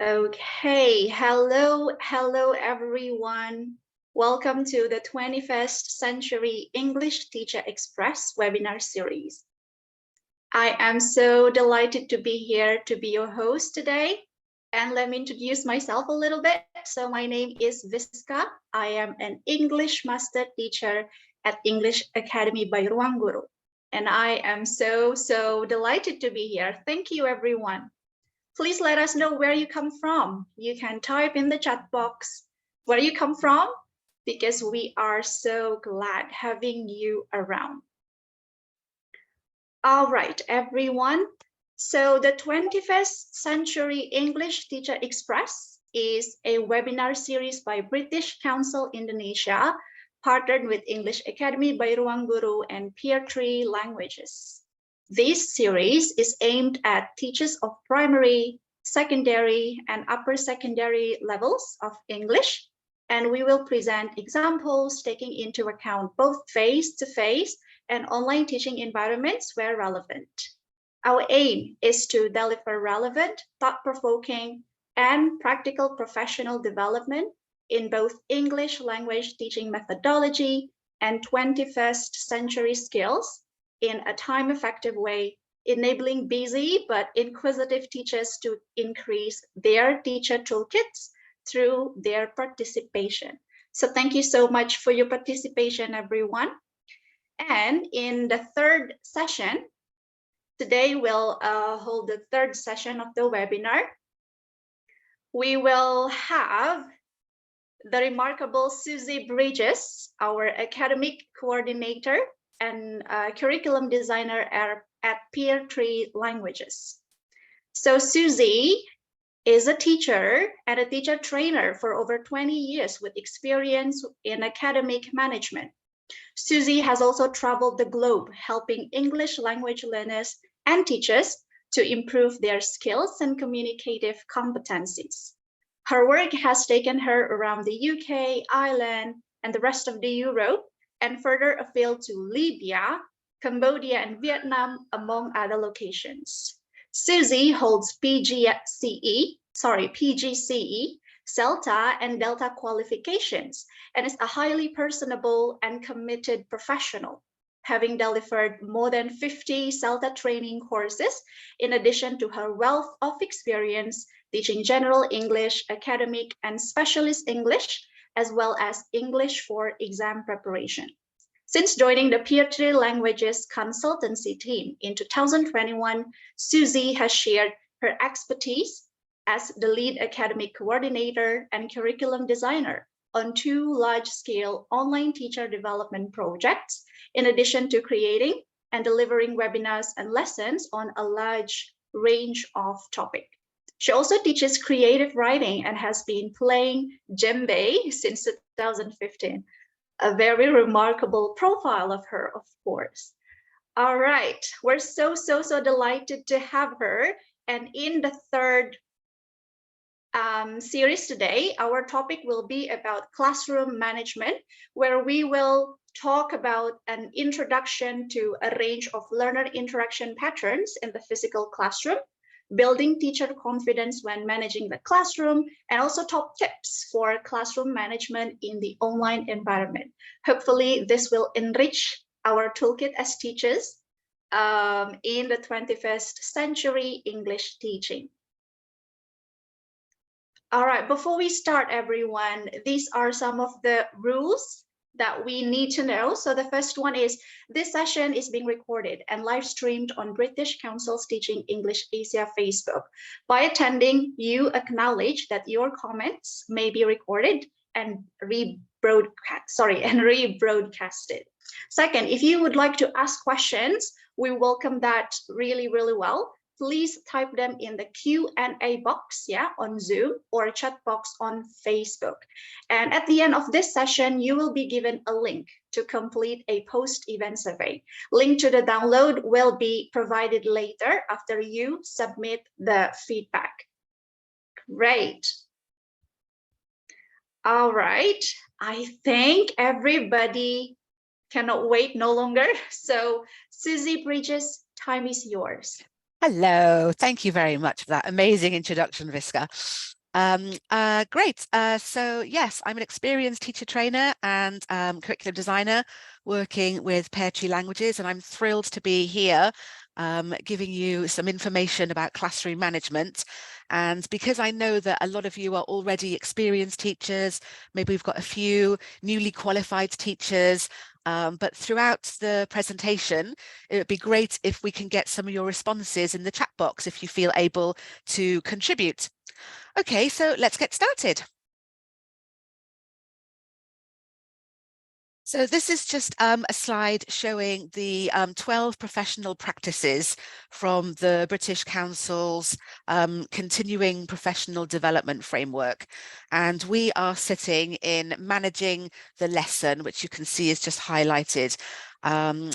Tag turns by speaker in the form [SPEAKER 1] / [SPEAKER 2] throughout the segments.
[SPEAKER 1] Okay, hello everyone. Welcome to the 21st Century English Teacher Express webinar series. I am so delighted to be here to be your host today. And let me introduce myself a little bit. So my name is Viska. I am an English master teacher at English Academy by Ruang Guru. And I am so delighted to be here. Thank you, everyone. Please let us know where you come from. You can type in the chat box where you come from, because we are so glad having you around. All right, everyone. So the 21st Century English Teacher Express is a webinar series by British Council Indonesia, partnered with English Academy by Ruang Guru and Peartree Languages. This series is aimed at teachers of primary, secondary, and upper secondary levels of English, and we will present examples taking into account both face-to-face and online teaching environments where relevant. Our aim is to deliver relevant, thought-provoking, and practical professional development in both English language teaching methodology and 21st century skills in a time-effective way, enabling busy but inquisitive teachers to increase their teacher toolkits through their participation. So thank you so much for your participation, everyone. And in the third session, today we'll hold the third session of the webinar. We will have the remarkable Susie Bridges, our academic coordinator and curriculum designer at Peartree Languages. So Susie is a teacher and a teacher trainer for over 20 years with experience in academic management. Susie has also traveled the globe helping English language learners and teachers to improve their skills and communicative competencies. Her work has taken her around the UK, Ireland, and the rest of the Europe, and further afield to Libya, Cambodia, and Vietnam, among other locations. Susie holds PGCE, CELTA, and Delta qualifications, and is a highly personable and committed professional, having delivered more than 50 CELTA training courses, in addition to her wealth of experience teaching general English, academic, and specialist English, as well as English for exam preparation. Since joining the Peartree Languages consultancy team in 2021, Susie has shared her expertise as the lead academic coordinator and curriculum designer on 2 large-scale online teacher development projects, in addition to creating and delivering webinars and lessons on a large range of topics. She also teaches creative writing and has been playing djembe since 2015. A very remarkable profile of her, of course. All right, we're so delighted to have her. And in the third series today, our topic will be about classroom management, where we will talk about an introduction to a range of learner interaction patterns in the physical classroom, building teacher confidence when managing the classroom, and also top tips for classroom management in the online environment. Hopefully, this will enrich our toolkit as teachers in the 21st century English teaching. All right, before we start, everyone, these are some of the rules that we need to know. So the first one is this session is being recorded and live streamed on British Council's Teaching English Asia Facebook. By attending, you acknowledge that your comments may be recorded and rebroadcasted. Second, if you would like to ask questions, we welcome that really well. Please type them in the Q&A box, on Zoom, or chat box on Facebook. And at the end of this session, you will be given a link to complete a post-event survey. Link to the download will be provided later after you submit the feedback. Great. All right, I think everybody cannot wait no longer. So Susie Bridges, time is yours.
[SPEAKER 2] Hello, thank you very much for that amazing introduction, Visca. Great. So yes, I'm an experienced teacher trainer and curriculum designer working with Peartree languages, and I'm thrilled to be here giving you some information about classroom management. And because I know that a lot of you are already experienced teachers, maybe we've got a few newly qualified teachers, but throughout the presentation, it would be great if we can get some of your responses in the chat box if you feel able to contribute. Okay, so let's get started. So this is just a slide showing the 12 professional practices from the British Council's continuing professional development framework. And we are sitting in managing the lesson, which you can see is just highlighted.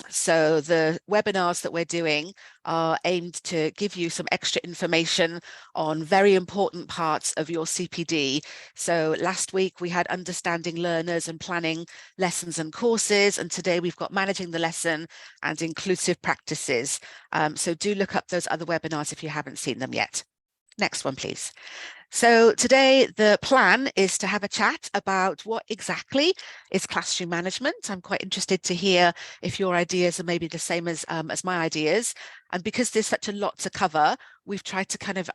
[SPEAKER 2] So the webinars that we're doing are aimed to give you some extra information on very important parts of your CPD. So last week we had understanding learners and planning lessons and courses, and today we've got managing the lesson and inclusive practices. So do look up those other webinars if you haven't seen them yet. Next one, please. So today the plan is to have a chat about what exactly is classroom management. I'm quite interested to hear if your ideas are maybe the same as my ideas. And because there's such a lot to cover, we've tried to kind of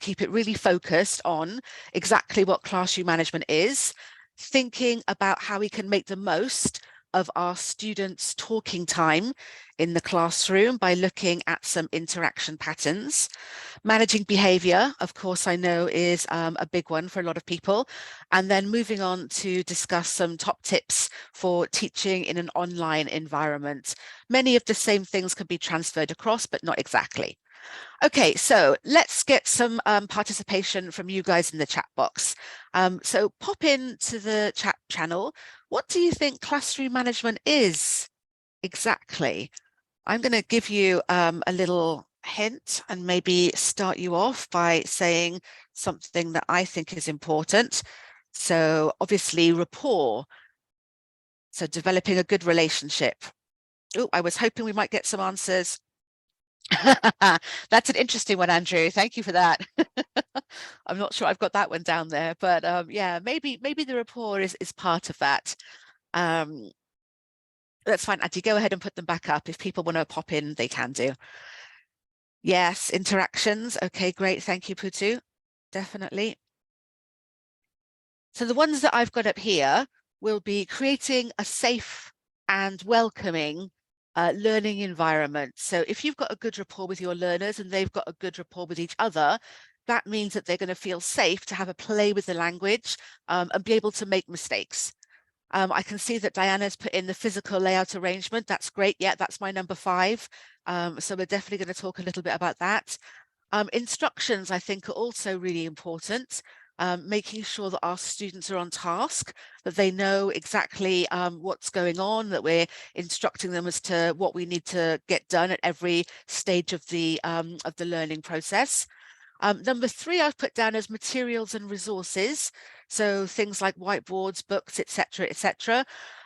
[SPEAKER 2] keep it really focused on exactly what classroom management is, thinking about how we can make the most of our students' talking time in the classroom by looking at some interaction patterns. Managing behavior, of course, I know is a big one for a lot of people. And then moving on to discuss some top tips for teaching in an online environment. Many of the same things can be transferred across, but not exactly. Okay, so let's get some participation from you guys in the chat box. So pop into the chat channel. What do you think classroom management is exactly? I'm going to give you a little hint and maybe start you off by saying something that I think is important. So obviously rapport. So developing a good relationship. Oh, I was hoping we might get some answers. That's an interesting one, Andrew. Thank you for that. I'm not sure I've got that one down there, but yeah, maybe the rapport is part of that. That's fine, Auntie. Go ahead and put them back up. If people want to pop in, they can do. Yes, interactions. Okay, great. Thank you, Putu. Definitely. So the ones that I've got up here will be creating a safe and welcoming learning environment. So if you've got a good rapport with your learners and they've got a good rapport with each other, that means that they're going to feel safe to have a play with the language and be able to make mistakes. I can see that Diana's put in the physical layout arrangement. That's great. Yeah, that's my number 5. So we're definitely going to talk a little bit about that. Instructions, I think, are also really important. Making sure that our students are on task, that they know exactly what's going on, that we're instructing them as to what we need to get done at every stage of the learning process. Number 3, I've put down as materials and resources. So things like whiteboards, books, etc., etc.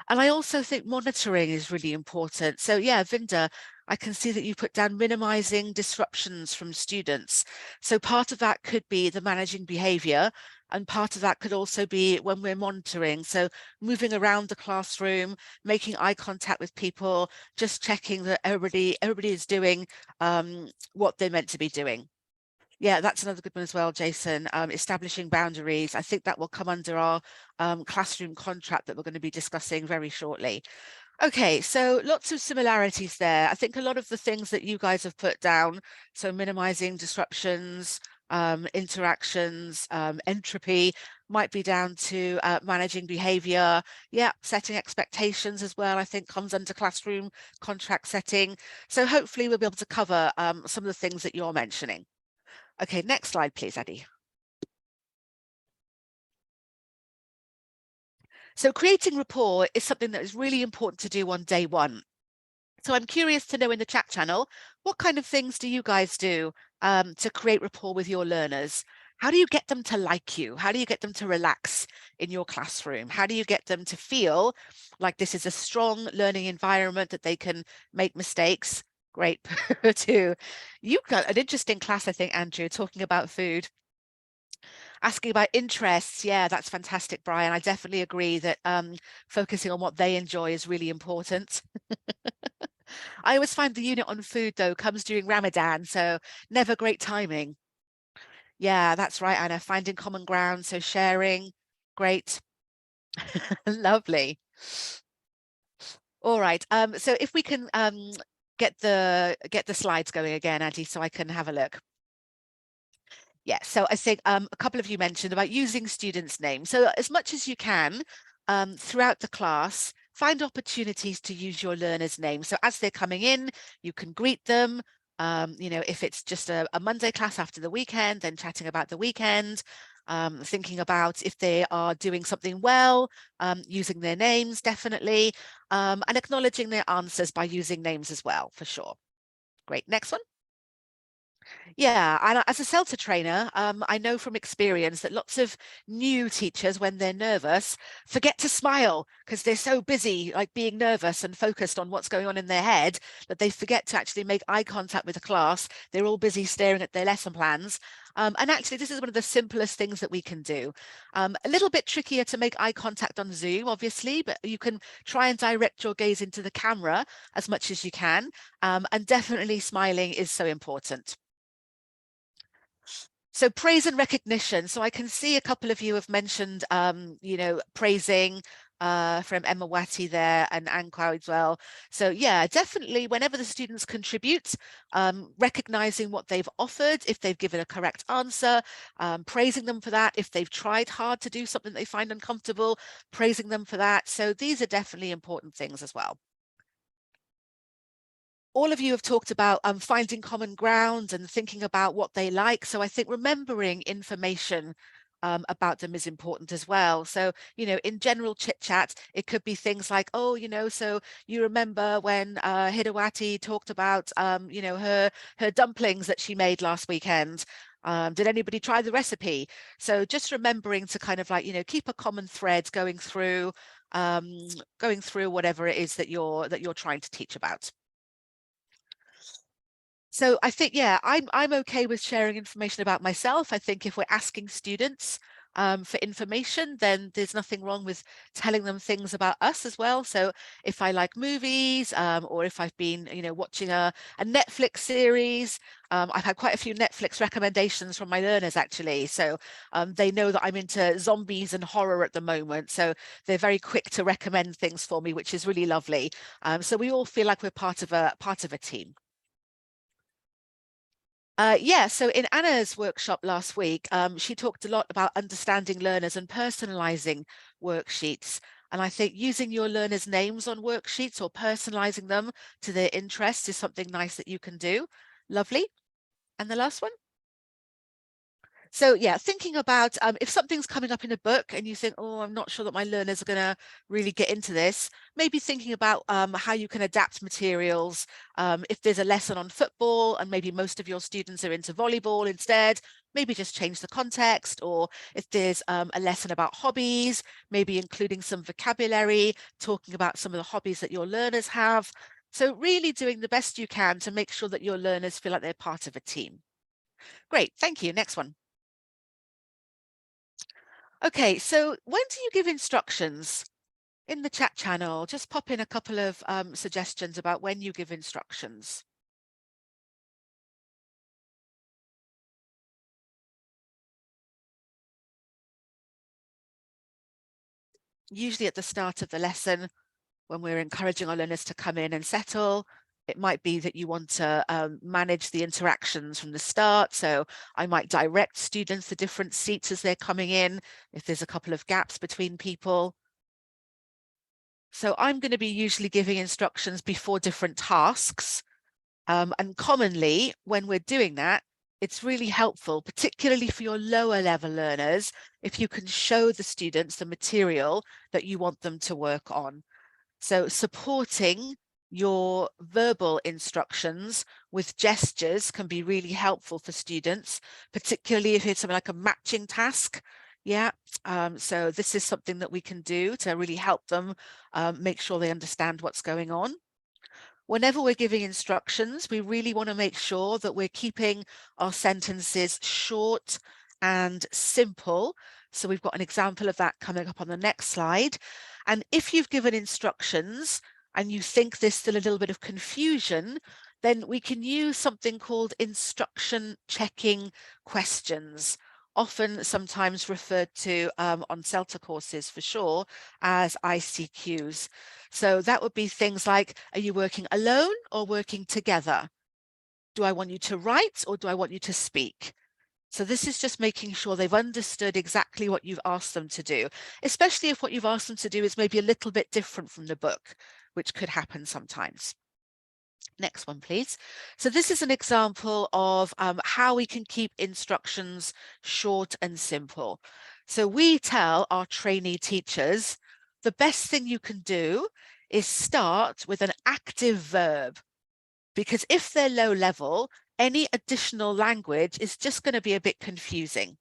[SPEAKER 2] And I also think monitoring is really important. So yeah, Vinda, I can see that you put down minimizing disruptions from students. So part of that could be the managing behavior, and part of that could also be when we're monitoring. So moving around the classroom, making eye contact with people, just checking that everybody is doing what they're meant to be doing. Yeah, that's another good one as well, Jason. Establishing boundaries. I think that will come under our classroom contract that we're going to be discussing very shortly. Okay, so lots of similarities there. I think a lot of the things that you guys have put down, so minimizing disruptions, interactions, entropy, might be down to managing behavior. Yeah, setting expectations as well, I think comes under classroom contract setting. So hopefully we'll be able to cover some of the things that you're mentioning. Okay, next slide, please, Eddie. So creating rapport is something that is really important to do on day 1. So I'm curious to know in the chat channel, what kind of things do you guys do to create rapport with your learners? How do you get them to like you? How do you get them to relax in your classroom? How do you get them to feel like this is a strong learning environment, that they can make mistakes? Great, too. You got an interesting class, I think, Andrew, talking about food. Asking about interests, yeah, that's fantastic, Brian. I definitely agree that focusing on what they enjoy is really important. I always find the unit on food, though, comes during Ramadan, so never great timing. Yeah, that's right, Anna, finding common ground, so sharing, great. Lovely. All right, so if we can get the slides going again, Andy, so I can have a look. Yeah, so I think a couple of you mentioned about using students' names. So as much as you can throughout the class, find opportunities to use your learners' names. So as they're coming in, you can greet them. You know, if it's just a Monday class after the weekend, then chatting about the weekend, thinking about if they are doing something well, using their names, definitely, and acknowledging their answers by using names as well, for sure. Great, next one. Yeah, and as a CELTA trainer, I know from experience that lots of new teachers, when they're nervous, forget to smile because they're so busy, like being nervous and focused on what's going on in their head, that they forget to actually make eye contact with the class. They're all busy staring at their lesson plans. And actually, this is one of the simplest things that we can do. A little bit trickier to make eye contact on Zoom, obviously, but you can try and direct your gaze into the camera as much as you can. And definitely smiling is so important. So praise and recognition. So I can see a couple of you have mentioned, you know, praising from Emma Watty there and Anqua as well. So yeah, definitely whenever the students contribute, recognizing what they've offered, if they've given a correct answer, praising them for that. If they've tried hard to do something they find uncomfortable, praising them for that. So these are definitely important things as well. All of you have talked about finding common ground and thinking about what they like. So I think remembering information about them is important as well. So, you know, in general chit chat, it could be things like, oh, you know, so you remember when Hidawati talked about, you know, her dumplings that she made last weekend. Did anybody try the recipe? So just remembering to kind of like, you know, keep a common thread going through whatever it is that you're trying to teach about. So I think, yeah, I'm okay with sharing information about myself. I think if we're asking students for information, then there's nothing wrong with telling them things about us as well. So if I like movies or if I've been, you know, watching a Netflix series, I've had quite a few Netflix recommendations from my learners actually. So they know that I'm into zombies and horror at the moment. So they're very quick to recommend things for me, which is really lovely. So we all feel like we're part of a team. Yeah, so in Anna's workshop last week, she talked a lot about understanding learners and personalizing worksheets. And I think using your learners' names on worksheets or personalizing them to their interests is something nice that you can do. Lovely. And the last one? So yeah, thinking about if something's coming up in a book and you think, oh, I'm not sure that my learners are going to really get into this, maybe thinking about how you can adapt materials. If there's a lesson on football and maybe most of your students are into volleyball instead, maybe just change the context. Or if there's a lesson about hobbies, maybe including some vocabulary, talking about some of the hobbies that your learners have. So really doing the best you can to make sure that your learners feel like they're part of a team. Great, thank you. Next one. Okay, so when do you give instructions? In the chat channel, just pop in a couple of suggestions about when you give instructions. Usually at the start of the lesson, when we're encouraging our learners to come in and settle, it might be that you want to manage the interactions from the start. So I might direct students to different seats as they're coming in, if there's a couple of gaps between people. So I'm going to be usually giving instructions before different tasks. And commonly, when we're doing that, it's really helpful, particularly for your lower level learners, if you can show the students the material that you want them to work on. So supporting your verbal instructions with gestures can be really helpful for students, particularly if it's something like a matching task. Yeah, so this is something that we can do to really help them make sure they understand what's going on. Whenever we're giving instructions, we really want to make sure that we're keeping our sentences short and simple. So we've got an example of that coming up on the next slide. And if you've given instructions and you think there's still a little bit of confusion, then we can use something called instruction checking questions, often sometimes referred to on CELTA courses for sure as ICQs. So that would be things like, are you working alone or working together? Do I want you to write or do I want you to speak? So this is just making sure they've understood exactly what you've asked them to do, especially if what you've asked them to do is maybe a little bit different from the book, which could happen sometimes. Next one, please. So this is an example of how we can keep instructions short and simple. So we tell our trainee teachers, the best thing you can do is start with an active verb, because if they're low level, any additional language is just going to be a bit confusing.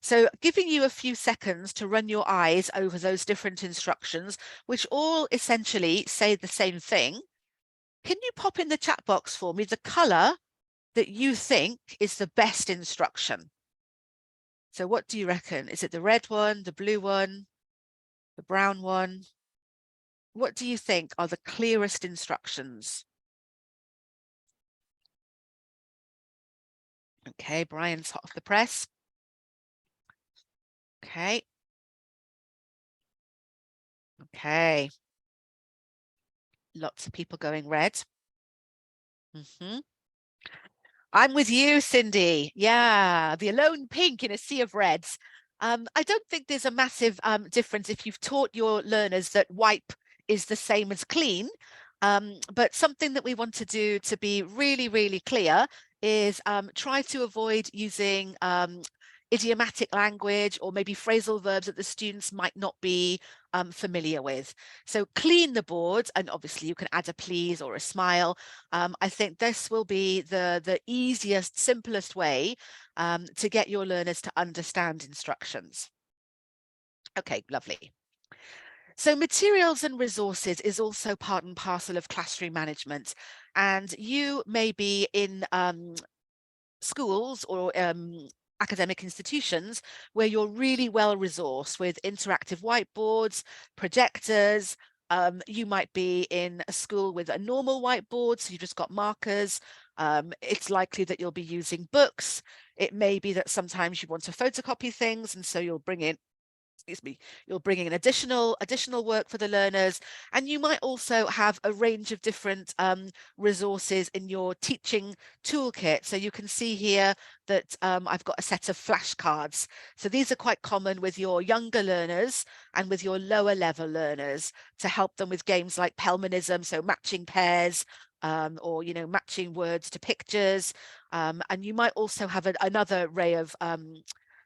[SPEAKER 2] So giving you a few seconds to run your eyes over those different instructions, which all essentially say the same thing. Can you pop in the chat box for me the color that you think is the best instruction? So what do you reckon? Is it the red one, the blue one, the brown one? What do you think are the clearest instructions? Okay, Brian's hot off the press. Okay. Okay. Lots of people going red. I'm with you, Cindy. Yeah, the alone pink in a sea of reds. I don't think there's a massive difference if you've taught your learners that wipe is the same as clean. But something that we want to do to be really, really clear is try to avoid using idiomatic language or maybe phrasal verbs that the students might not be familiar with. So clean the board, and obviously you can add a please or a smile. I think this will be the easiest, simplest way to get your learners to understand instructions. Okay, lovely. So materials and resources is also part and parcel of classroom management. And you may be in schools or academic institutions where you're really well resourced with interactive whiteboards, projectors. You might be in a school with a normal whiteboard, so you've just got markers. It's likely that you'll be using books. It may be that sometimes you want to photocopy things, and so you'll bring in, excuse me, you'll bring in additional work for the learners. And you might also have a range of different resources in your teaching toolkit. So you can see here that I've got a set of flashcards. So these are quite common with your younger learners and with your lower level learners to help them with games like Pelmanism, so matching pairs, or, you know, matching words to pictures. And you might also have another array of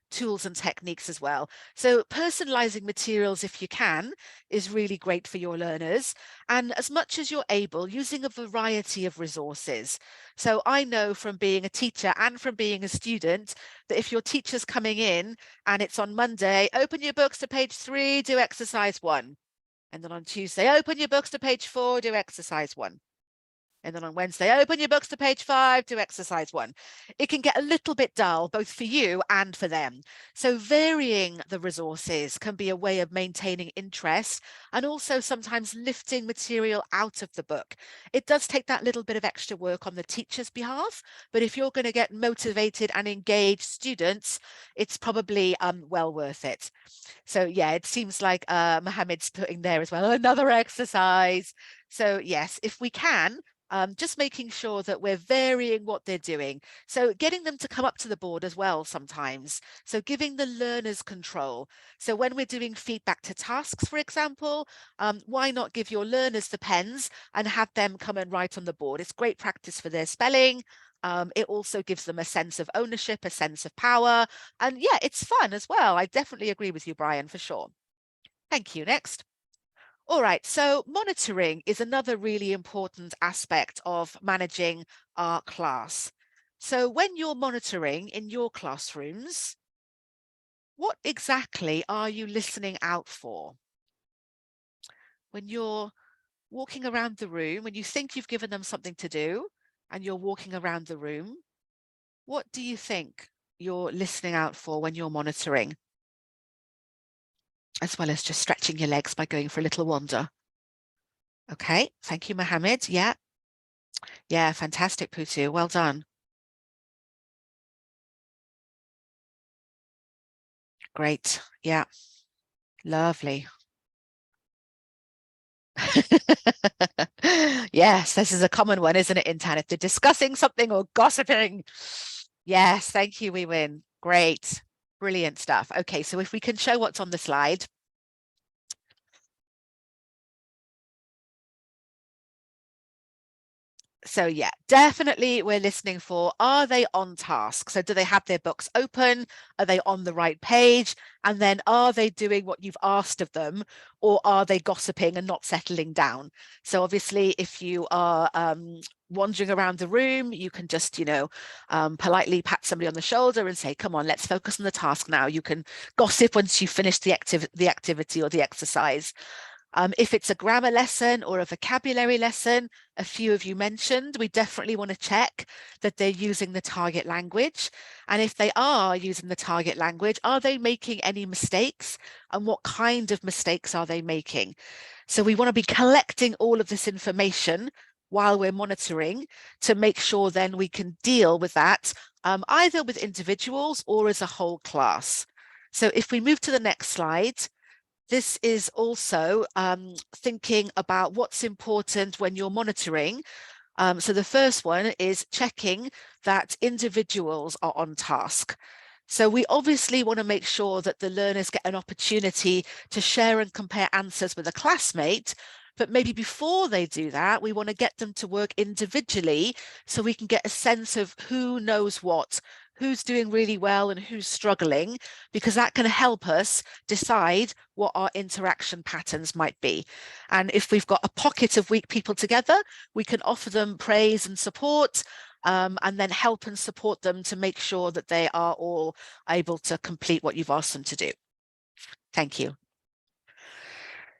[SPEAKER 2] tools and techniques as well. So personalizing materials, if you can, is really great for your learners. And as much as you're able, using a variety of resources. So I know from being a teacher and from being a student that if your teacher's coming in and it's on Monday, open your books to page 3, do exercise 1. And then on Tuesday, open your books to page 4, do exercise 1. And then on Wednesday, open your books to page 5 to exercise 1. It can get a little bit dull, both for you and for them. So varying the resources can be a way of maintaining interest and also sometimes lifting material out of the book. It does take that little bit of extra work on the teacher's behalf, but if you're going to get motivated and engaged students, it's probably well worth it. So yeah, it seems like Mohammed's putting there as well, another exercise. So yes, if we can, just making sure that we're varying what they're doing. So getting them to come up to the board as well sometimes. So giving the learners control. So when we're doing feedback to tasks, for example, why not give your learners the pens and have them come and write on the board? It's great practice for their spelling. It also gives them a sense of ownership, a sense of power. And yeah, it's fun as well. I definitely agree with you, Brian, for sure. Thank you. Next. All right, so monitoring is another really important aspect of managing our class. So when you're monitoring in your classrooms, what exactly are you listening out for? When you're walking around the room, when you think you've given them something to do and you're walking around the room, what do you think you're listening out for when you're monitoring? As well as just stretching your legs by going for a little wander. Okay, thank you, Mohammed. Yeah, yeah, fantastic, Putu. Well done. Great. Yeah, lovely. Yes, this is a common one, isn't it, in town? If they're discussing something or gossiping. Yes, thank you, we win. Great. Brilliant stuff. Okay, so if we can show what's on the slide. So yeah, definitely we're listening for, are they on task? So do they have their books open? Are they on the right page? And then are they doing what you've asked of them, or are they gossiping and not settling down? So obviously if you are wandering around the room, you can just, politely pat somebody on the shoulder and say, come on, let's focus on the task now. You can gossip once you've finished the activity or the exercise. If it's a grammar lesson or a vocabulary lesson, a few of you mentioned, we definitely want to check that they're using the target language. And if they are using the target language, are they making any mistakes? And what kind of mistakes are they making? So we want to be collecting all of this information while we're monitoring to make sure then we can deal with that, either with individuals or as a whole class. So if we move to the next slide, this is also thinking about what's important when you're monitoring. So the first one is checking that individuals are on task. So we obviously want to make sure that the learners get an opportunity to share and compare answers with a classmate, but maybe before they do that, we want to get them to work individually so we can get a sense of who knows what, who's doing really well and who's struggling, because that can help us decide what our interaction patterns might be. And if we've got a pocket of weak people together, we can offer them praise and support, and then help and support them to make sure that they are all able to complete what you've asked them to do. Thank you.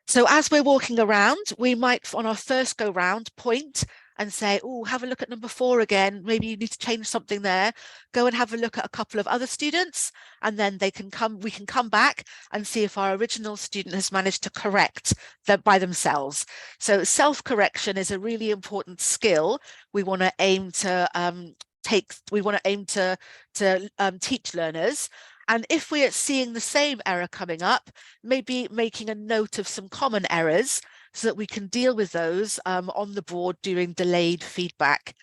[SPEAKER 2] So as we're walking around, we might, on our first go round, point and say, oh, have a look at number 4 again. Maybe you need to change something there. Go and have a look at a couple of other students, and then we can come back and see if our original student has managed to correct them by themselves. So self-correction is a really important skill we want to aim to teach learners. And if we're seeing the same error coming up, maybe making a note of some common errors so that we can deal with those on the board during delayed feedback.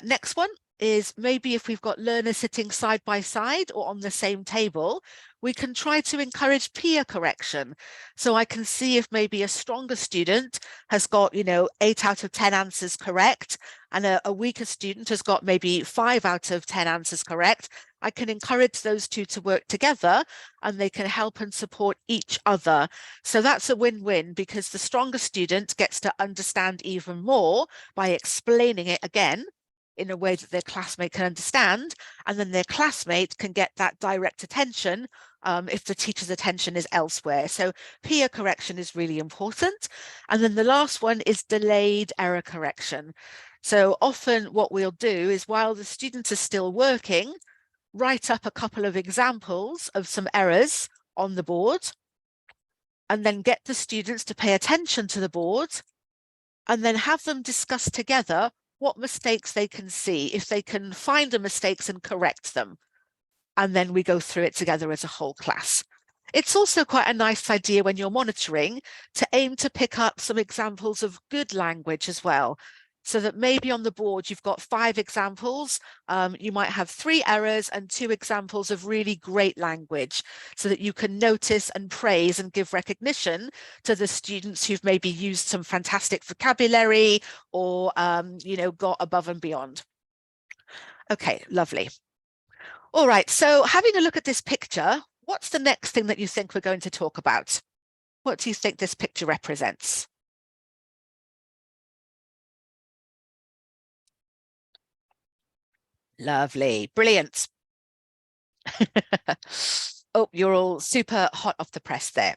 [SPEAKER 2] Next one is maybe if we've got learners sitting side by side or on the same table, we can try to encourage peer correction. So I can see if maybe a stronger student has got, 8 out of 10 answers correct, and a weaker student has got maybe 5 out of 10 answers correct. I can encourage those two to work together, and they can help and support each other. So that's a win-win, because the stronger student gets to understand even more by explaining it again in a way that their classmate can understand, and then their classmate can get that direct attention if the teacher's attention is elsewhere. So peer correction is really important. And then the last one is delayed error correction. So often what we'll do is, while the students are still working, write up a couple of examples of some errors on the board, and then get the students to pay attention to the board, and then have them discuss together what mistakes they can see, if they can find the mistakes and correct them. And then we go through it together as a whole class. It's also quite a nice idea when you're monitoring to aim to pick up some examples of good language as well. So that maybe on the board you've got 5 examples, you might have 3 errors and 2 examples of really great language, so that you can notice and praise and give recognition to the students who've maybe used some fantastic vocabulary or, got above and beyond. Okay, lovely. All right, so having a look at this picture, what's the next thing that you think we're going to talk about? What do you think this picture represents? Lovely, brilliant. Oh, you're all super hot off the press there.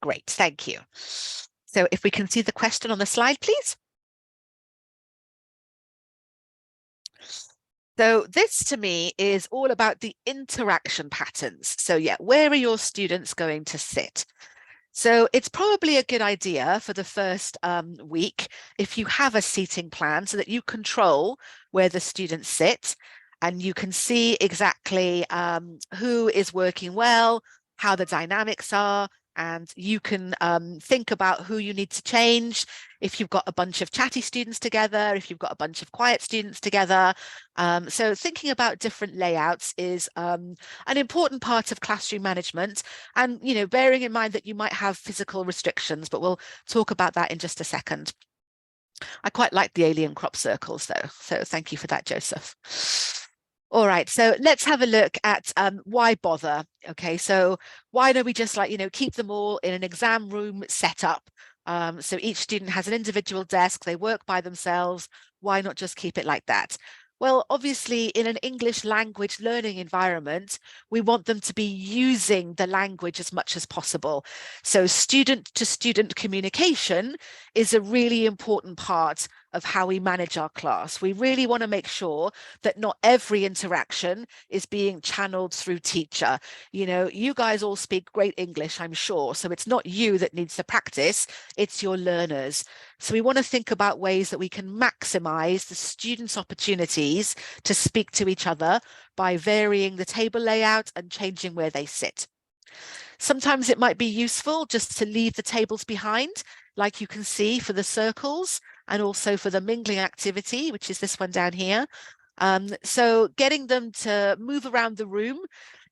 [SPEAKER 2] Great, thank you. So if we can see the question on the slide, please. So this to me is all about the interaction patterns. So yeah, where are your students going to sit? So it's probably a good idea for the first week if you have a seating plan so that you control where the students sit and you can see exactly who is working well, how the dynamics are, and you can think about who you need to change if you've got a bunch of chatty students together, if you've got a bunch of quiet students together. So thinking about different layouts is an important part of classroom management, and bearing in mind that you might have physical restrictions, but we'll talk about that in just a second. I quite like the alien crop circles though, so thank you for that, Joseph. All right, so let's have a look at why bother. Okay, so why don't we just keep them all in an exam room setup? So each student has an individual desk, they work by themselves. Why not just keep it like that? Well, obviously, in an English language learning environment, we want them to be using the language as much as possible. So student-to-student communication is a really important part of how we manage our class. We really want to make sure that not every interaction is being channeled through teacher. You guys all speak great English, I'm sure, so it's not you that needs to practice, it's your learners. So we want to think about ways that we can maximize the students' opportunities to speak to each other by varying the table layout and changing where they sit. Sometimes it might be useful just to leave the tables behind, like you can see for the circles and also for the mingling activity, which is this one down here. So getting them to move around the room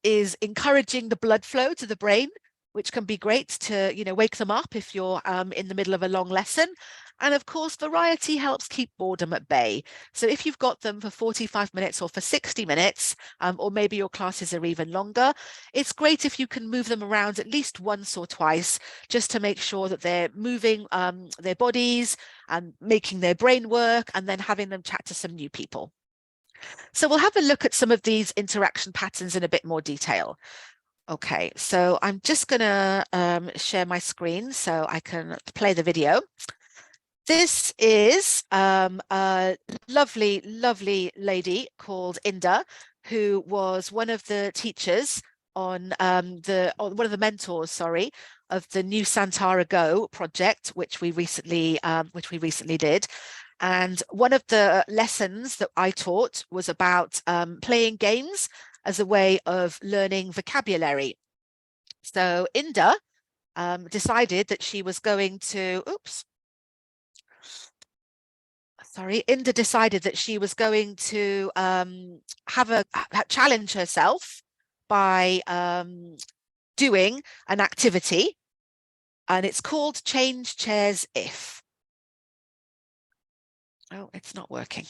[SPEAKER 2] is encouraging the blood flow to the brain, which can be great to wake them up if you're in the middle of a long lesson. And of course, variety helps keep boredom at bay. So if you've got them for 45 minutes or for 60 minutes, or maybe your classes are even longer, it's great if you can move them around at least once or twice, just to make sure that they're moving their bodies and making their brain work, and then having them chat to some new people. So we'll have a look at some of these interaction patterns in a bit more detail. Okay, so I'm just going to share my screen so I can play the video. This is a lovely, lovely lady called Inda, who was one of the teachers on one of the mentors, sorry, of the New Santara Go project, which we recently did. And one of the lessons that I taught was about playing games as a way of learning vocabulary. So Inda decided that she was going to, Inda decided that she was going to challenge herself by doing an activity, and it's called Change Chairs If. Oh, it's not working.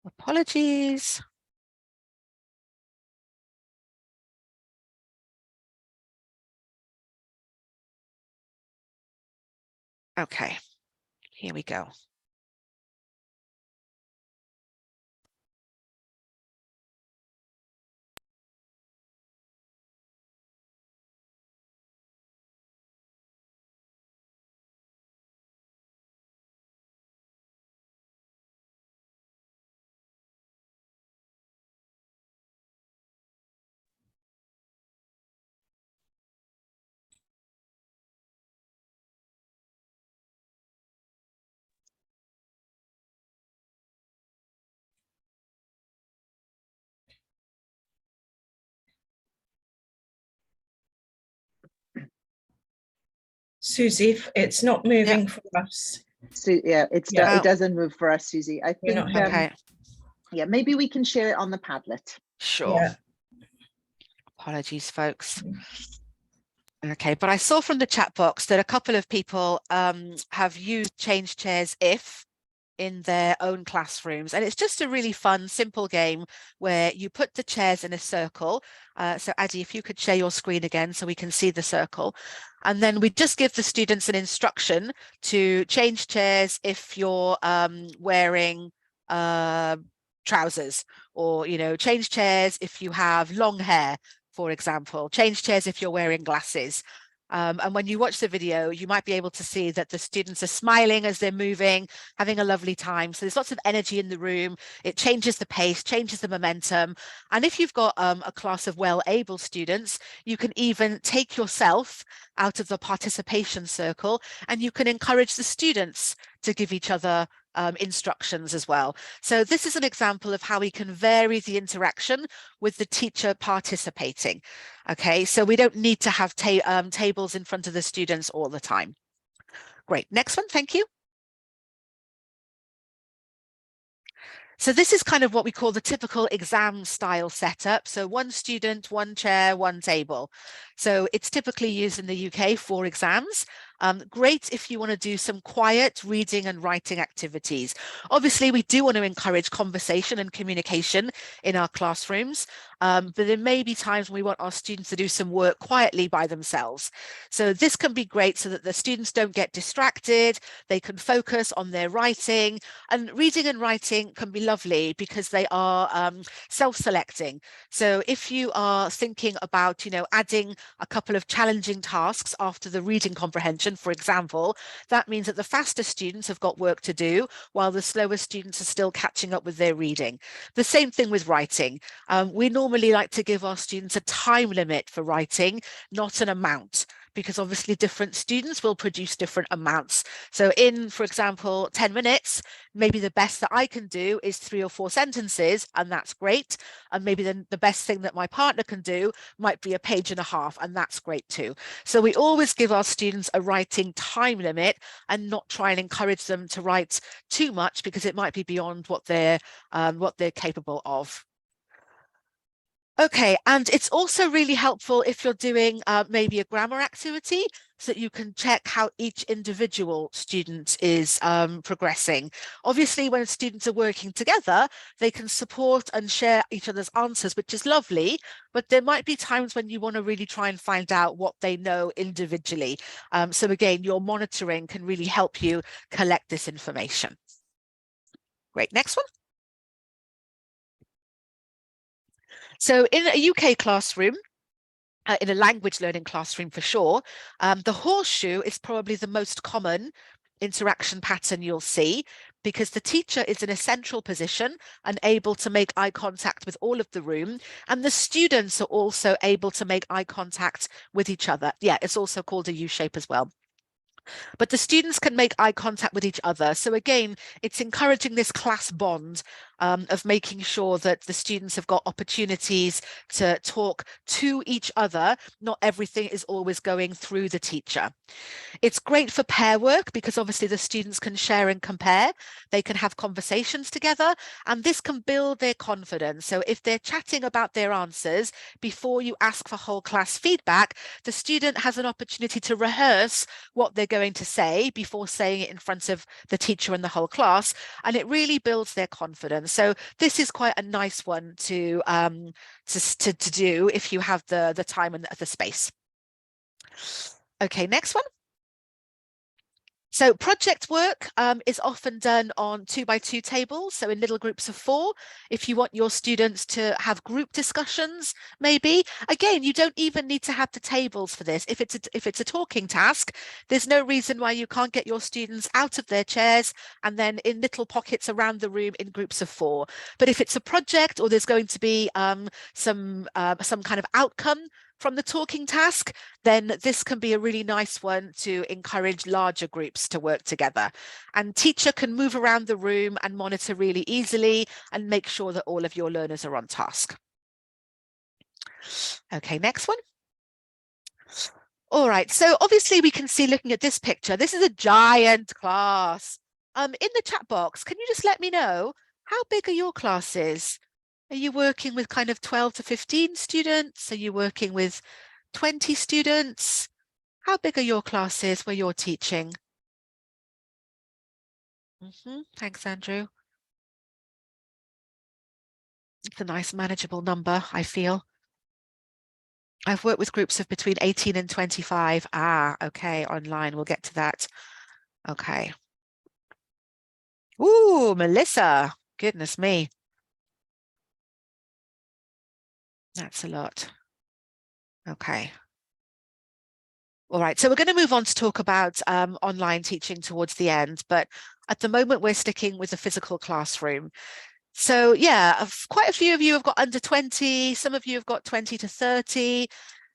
[SPEAKER 2] Apologies. Okay, here we go.
[SPEAKER 3] Susie, it's not moving for us.
[SPEAKER 4] So yeah, it doesn't move for us, Susie. I think yeah, maybe we can share it on the Padlet.
[SPEAKER 2] Sure. Yeah. Apologies, folks. Okay, but I saw from the chat box that a couple of people have used Change Chairs If in their own classrooms, and it's just a really fun, simple game where you put the chairs in a circle. So Addy, if you could share your screen again so we can see the circle, and then we just give the students an instruction to change chairs if you're wearing trousers, or change chairs if you have long hair, for example, change chairs if you're wearing glasses. And when you watch the video, you might be able to see that the students are smiling as they're moving, having a lovely time. So there's lots of energy in the room. It changes the pace, changes the momentum. And if you've got a class of well-able students, you can even take yourself out of the participation circle and you can encourage the students to give each other instructions as well. So this is an example of how we can vary the interaction with the teacher participating. Okay, so we don't need to have tables in front of the students all the time. Great, next one, thank you. So this is kind of what we call the typical exam style setup. So one student, one chair, one table. So it's typically used in the UK for exams. Great if you want to do some quiet reading and writing activities. Obviously, we do want to encourage conversation and communication in our classrooms, but there may be times when we want our students to do some work quietly by themselves. So this can be great so that the students don't get distracted, they can focus on their writing, and reading and writing can be lovely because they are self-selecting. So if you are thinking about, adding a couple of challenging tasks after the reading comprehension, for example, that means that the faster students have got work to do while the slower students are still catching up with their reading. The same thing with writing. We normally like to give our students a time limit for writing, not an amount, because obviously different students will produce different amounts. So in, for example, 10 minutes, maybe the best that I can do is 3 or 4 sentences, and that's great. And maybe then the best thing that my partner can do might be 1.5 pages, and that's great too. So we always give our students a writing time limit and not try and encourage them to write too much because it might be beyond what they're capable of. Okay, and it's also really helpful if you're doing maybe a grammar activity so that you can check how each individual student is progressing. Obviously, when students are working together, they can support and share each other's answers, which is lovely, but there might be times when you want to really try and find out what they know individually. So again, your monitoring can really help you collect this information. Great, next one. So in a UK classroom, in a language learning classroom for sure, the horseshoe is probably the most common interaction pattern you'll see because the teacher is in a central position and able to make eye contact with all of the room, and the students are also able to make eye contact with each other. Yeah, it's also called a U shape as well. But the students can make eye contact with each other. So again, it's encouraging this class bond of making sure that the students have got opportunities to talk to each other. Not everything is always going through the teacher. It's great for pair work because obviously the students can share and compare. They can have conversations together, and this can build their confidence. So if they're chatting about their answers before you ask for whole class feedback, the student has an opportunity to rehearse what they're going to say before saying it in front of the teacher and the whole class, and it really builds their confidence. So this is quite a nice one to do if you have the time and the space. Okay, next one. So project work is often done on 2x2 tables, so in little groups of 4. If you want your students to have group discussions, maybe. Again, you don't even need to have the tables for this. If it's a talking task, there's no reason why you can't get your students out of their chairs and then in little pockets around the room in groups of 4. But if it's a project or there's going to be some kind of outcome from the talking task, then this can be a really nice one to encourage larger groups to work together. And teacher can move around the room and monitor really easily and make sure that all of your learners are on task. Okay, next one. All right, so obviously we can see looking at this picture, this is a giant class. In the chat box, can you just let me know, how big are your classes? Are you working with kind of 12 to 15 students? Are you working with 20 students? How big are your classes where you're teaching? Thanks, Andrew. It's a nice manageable number, I feel. I've worked with groups of between 18 and 25. Ah, okay, online, we'll get to that. Okay. Ooh, Melissa, goodness me. That's a lot. Okay. All right, so we're going to move on to talk about online teaching towards the end, but at the moment we're sticking with the physical classroom. So yeah, quite a few of you have got under 20, some of you have got 20 to 30.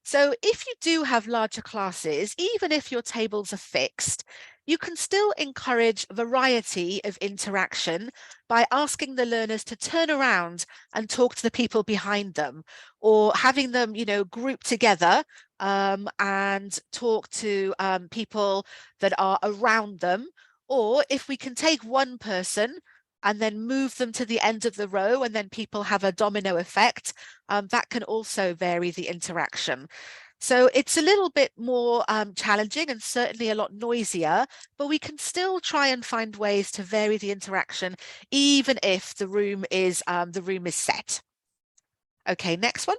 [SPEAKER 2] So if you do have larger classes, even if your tables are fixed, you can still encourage variety of interaction by asking the learners to turn around and talk to the people behind them, or having them, you know, group together and talk to people that are around them. Or if we can take one person and then move them to the end of the row, and then people have a domino effect, that can also vary the interaction. So it's a little bit more challenging and certainly a lot noisier, but we can still try and find ways to vary the interaction, even if the room is set. Okay, next one.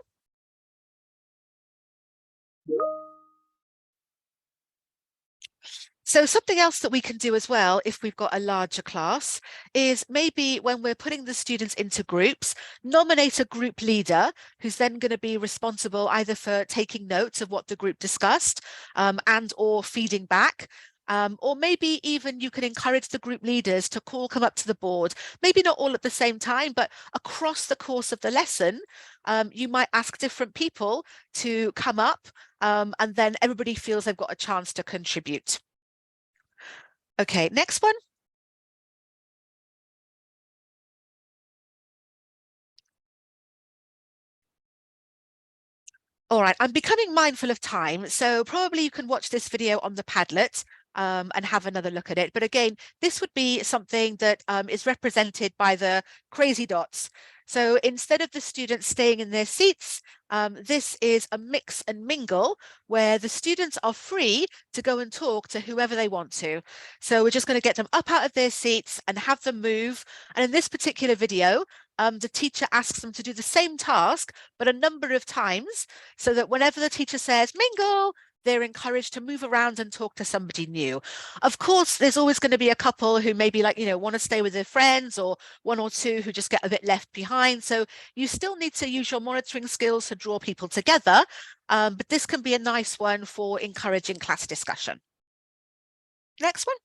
[SPEAKER 2] So something else that we can do as well, if we've got a larger class, is maybe when we're putting the students into groups, nominate a group leader who's then going to be responsible either for taking notes of what the group discussed and or feeding back. Or maybe even you can encourage the group leaders to come up to the board, maybe not all at the same time, but across the course of the lesson, you might ask different people to come up and then everybody feels they've got a chance to contribute. Okay, next one. All right, I'm becoming mindful of time, so probably you can watch this video on the Padlet and have another look at it. But again, this would be something that is represented by the crazy dots. So instead of the students staying in their seats, this is a mix and mingle where the students are free to go and talk to whoever they want to. So we're just going to get them up out of their seats and have them move. And in this particular video, the teacher asks them to do the same task, but a number of times, so that whenever the teacher says mingle, they're encouraged to move around and talk to somebody new. Of course, there's always going to be a couple who maybe want to stay with their friends, or one or two who just get a bit left behind. So you still need to use your monitoring skills to draw people together. But this can be a nice one for encouraging class discussion. Next one.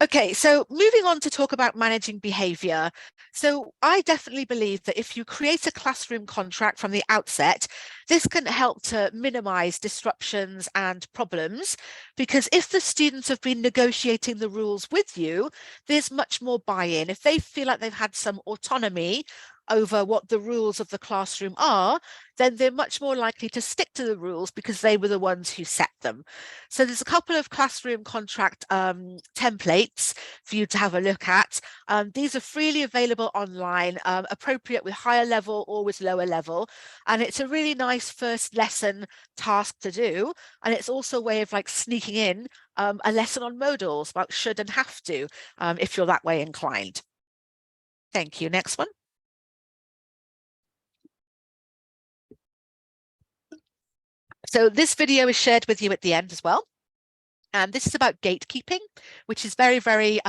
[SPEAKER 2] Okay, so moving on to talk about managing behavior. So I definitely believe that if you create a classroom contract from the outset, this can help to minimize disruptions and problems, because if the students have been negotiating the rules with you, there's much more buy-in. If they feel like they've had some autonomy over what the rules of the classroom are, then they're much more likely to stick to the rules because they were the ones who set them. So there's a couple of classroom contract templates for you to have a look at. These are freely available online, appropriate with higher level or with lower level. And it's a really nice first lesson task to do. And it's also a way of sneaking in a lesson on modals about should and have to, if you're that way inclined. Thank you. Next one. So this video is shared with you at the end as well. And this is about gatekeeping, which is very, very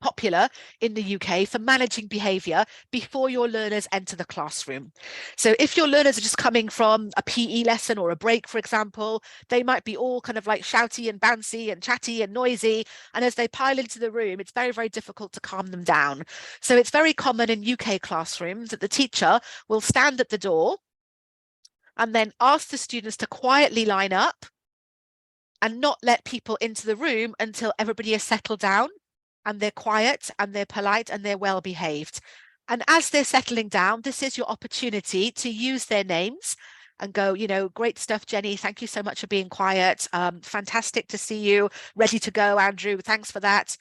[SPEAKER 2] popular in the UK for managing behavior before your learners enter the classroom. So if your learners are just coming from a PE lesson or a break, for example, they might be all kind of shouty and bouncy and chatty and noisy. And as they pile into the room, it's very, very difficult to calm them down. So it's very common in UK classrooms that the teacher will stand at the door and then ask the students to quietly line up and not let people into the room until everybody is settled down and they're quiet and they're polite and they're well behaved. And as they're settling down, this is your opportunity to use their names and go, great stuff, Jenny. Thank you so much for being quiet. Fantastic to see you. Ready to go, Andrew. Thanks for that.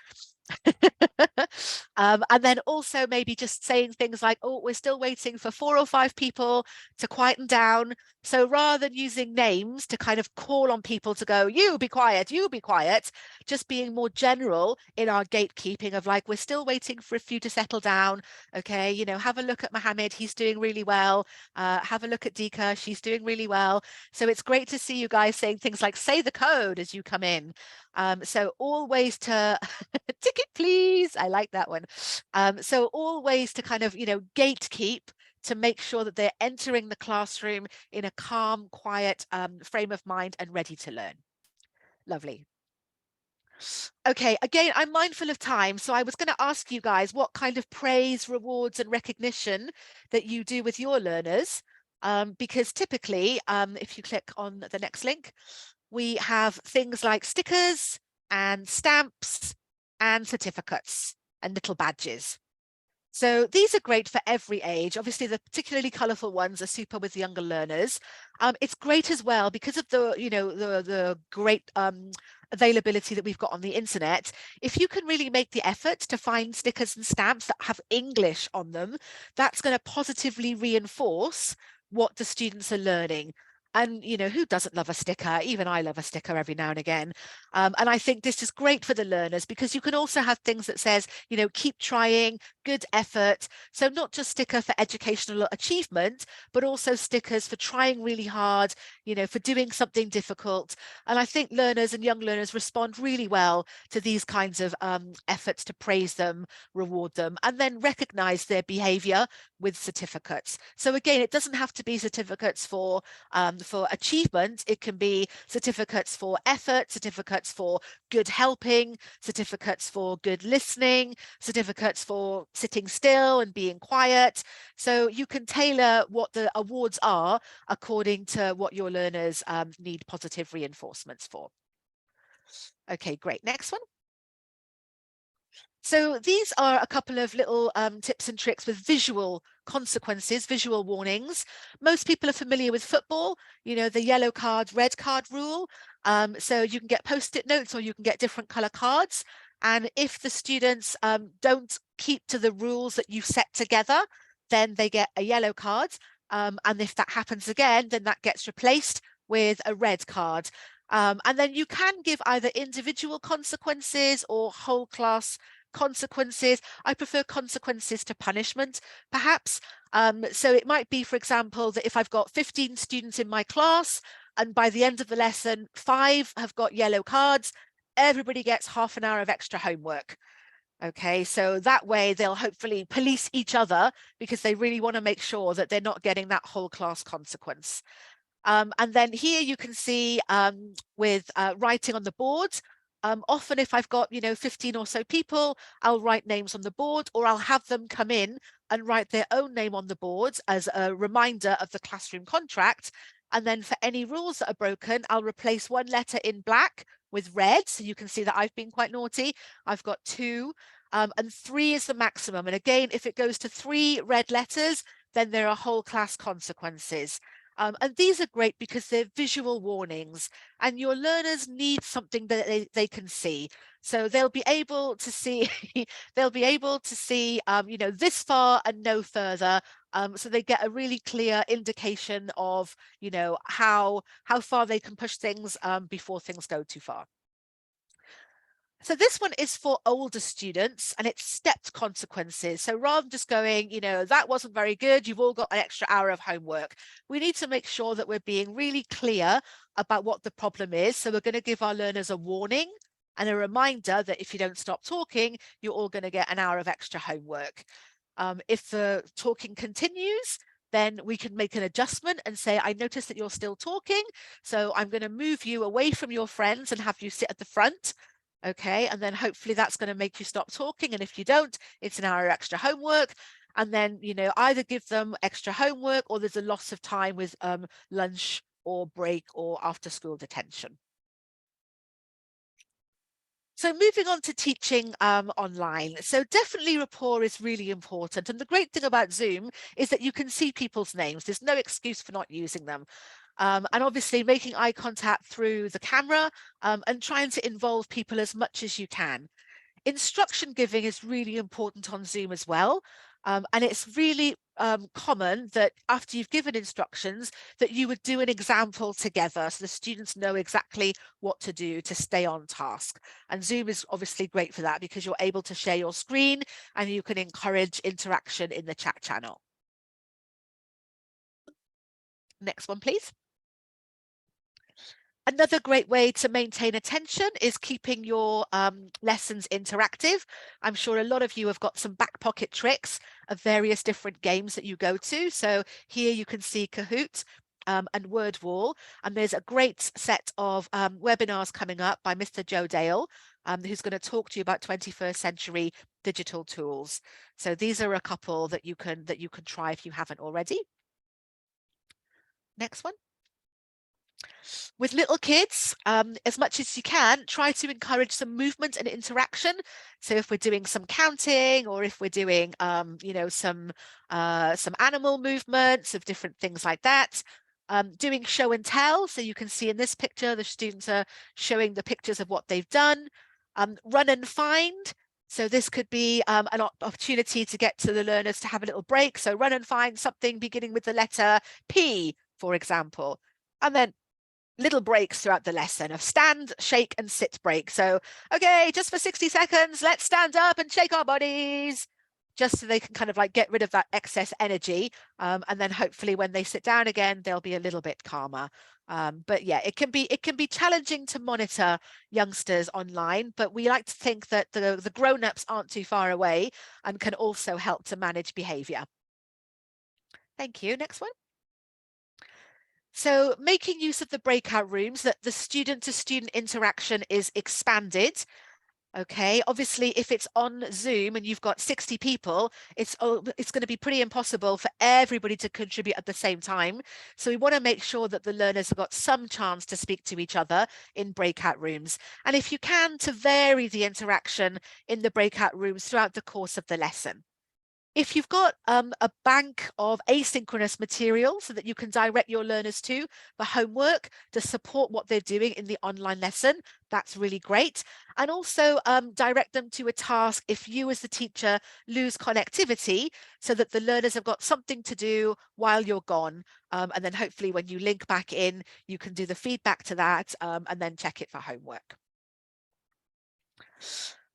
[SPEAKER 2] And then also maybe just saying things like, oh, we're still waiting for 4 or 5 people to quieten down. So rather than using names to kind of call on people to go, you be quiet, just being more general in our gatekeeping of we're still waiting for a few to settle down. Okay, have a look at Mohammed, he's doing really well. Have a look at Dika, she's doing really well. So it's great to see you guys saying things like, say the code as you come in. So all ways to ticket, please. I like that one. So all ways to kind of, gatekeep to make sure that they're entering the classroom in a calm, quiet frame of mind and ready to learn. Lovely. Okay, again, I'm mindful of time, so I was going to ask you guys what kind of praise, rewards and recognition that you do with your learners, because typically, if you click on the next link, we have things like stickers and stamps and certificates and little badges. So these are great for every age. Obviously, the particularly colourful ones are super with younger learners. It's great as well because of the, the great availability that we've got on the internet. If you can really make the effort to find stickers and stamps that have English on them, that's going to positively reinforce what the students are learning. And, who doesn't love a sticker? Even I love a sticker every now and again. And I think this is great for the learners because you can also have things that says, keep trying, good effort. So not just sticker for educational achievement, but also stickers for trying really hard, for doing something difficult. And I think learners and young learners respond really well to these kinds of efforts to praise them, reward them, and then recognize their behavior with certificates. So again, it doesn't have to be certificates for achievement. It can be certificates for effort, certificates for good helping, certificates for good listening, certificates for sitting still and being quiet. So you can tailor what the awards are according to what your learners need positive reinforcements for. Okay, great. Next one. So these are a couple of little tips and tricks with visual consequences, visual warnings. Most people are familiar with football, the yellow card, red card rule. So you can get post-it notes or you can get different color cards. And if the students don't keep to the rules that you've set together, then they get a yellow card. And if that happens again, then that gets replaced with a red card. And then you can give either individual consequences or whole class consequences. I prefer consequences to punishment, perhaps. So it might be, for example, that if I've got 15 students in my class and by the end of the lesson, 5 have got yellow cards, everybody gets half an hour of extra homework. Okay, so that way they'll hopefully police each other because they really want to make sure that they're not getting that whole class consequence. And then here you can see with writing on the board, often if I've got, 15 or so people, I'll write names on the board or I'll have them come in and write their own name on the board as a reminder of the classroom contract. And then for any rules that are broken, I'll replace one letter in black with red. So you can see that I've been quite naughty. I've got 2 and 3 is the maximum. And again, if it goes to 3 red letters, then there are whole class consequences. And these are great because they're visual warnings and your learners need something that they can see. So they'll be able to see, this far and no further. So they get a really clear indication of, how far they can push things before things go too far. So this one is for older students and it's stepped consequences. So rather than just going, that wasn't very good, you've all got an extra hour of homework. We need to make sure that we're being really clear about what the problem is. So we're going to give our learners a warning and a reminder that if you don't stop talking, you're all going to get an hour of extra homework. If the talking continues, then we can make an adjustment and say, I notice that you're still talking, so I'm going to move you away from your friends and have you sit at the front. Okay, and then hopefully that's going to make you stop talking. And if you don't, it's an hour extra homework. And then, either give them extra homework or there's a loss of time with lunch or break or after school detention. So moving on to teaching online. So definitely rapport is really important. And the great thing about Zoom is that you can see people's names. There's no excuse for not using them. And obviously making eye contact through the camera and trying to involve people as much as you can. Instruction giving is really important on Zoom as well. And it's really common that after you've given instructions that you would do an example together so the students know exactly what to do to stay on task. And Zoom is obviously great for that because you're able to share your screen and you can encourage interaction in the chat channel. Next one, please. Another great way to maintain attention is keeping your lessons interactive. I'm sure a lot of you have got some back pocket tricks of various different games that you go to. So here you can see Kahoot and WordWall, and there's a great set of webinars coming up by Mr. Joe Dale, who's going to talk to you about 21st century digital tools. So these are a couple that you can try if you haven't already. Next one. With little kids, as much as you can, try to encourage some movement and interaction. So if we're doing some counting, or if we're doing, you know, some animal movements of different things like that. Doing show and tell. So you can see in this picture, the students are showing the pictures of what they've done. Run and find. So this could be an opportunity to get to the learners to have a little break. So run and find something beginning with the letter P, for example. And then little breaks throughout the lesson of stand, shake and sit break. So, okay, just for 60 seconds, let's stand up and shake our bodies, just so they can kind of like get rid of that excess energy. And then hopefully when they sit down again, they'll be a little bit calmer. But yeah, it can be challenging to monitor youngsters online, but we like to think that the grown-ups aren't too far away and can also help to manage behavior. Thank you. Next one. So making use of the breakout rooms, that the student-to-student interaction is expanded. Okay, obviously, if it's on Zoom and you've got 60 people, it's going to be pretty impossible for everybody to contribute at the same time. So we want to make sure that the learners have got some chance to speak to each other in breakout rooms. And if you can, to vary the interaction in the breakout rooms throughout the course of the lesson. If you've got a bank of asynchronous material so that you can direct your learners to for homework to support what they're doing in the online lesson, that's really great. And also direct them to a task if you as the teacher lose connectivity, so that the learners have got something to do while you're gone. And then hopefully when you link back in, you can do the feedback to that and then check it for homework.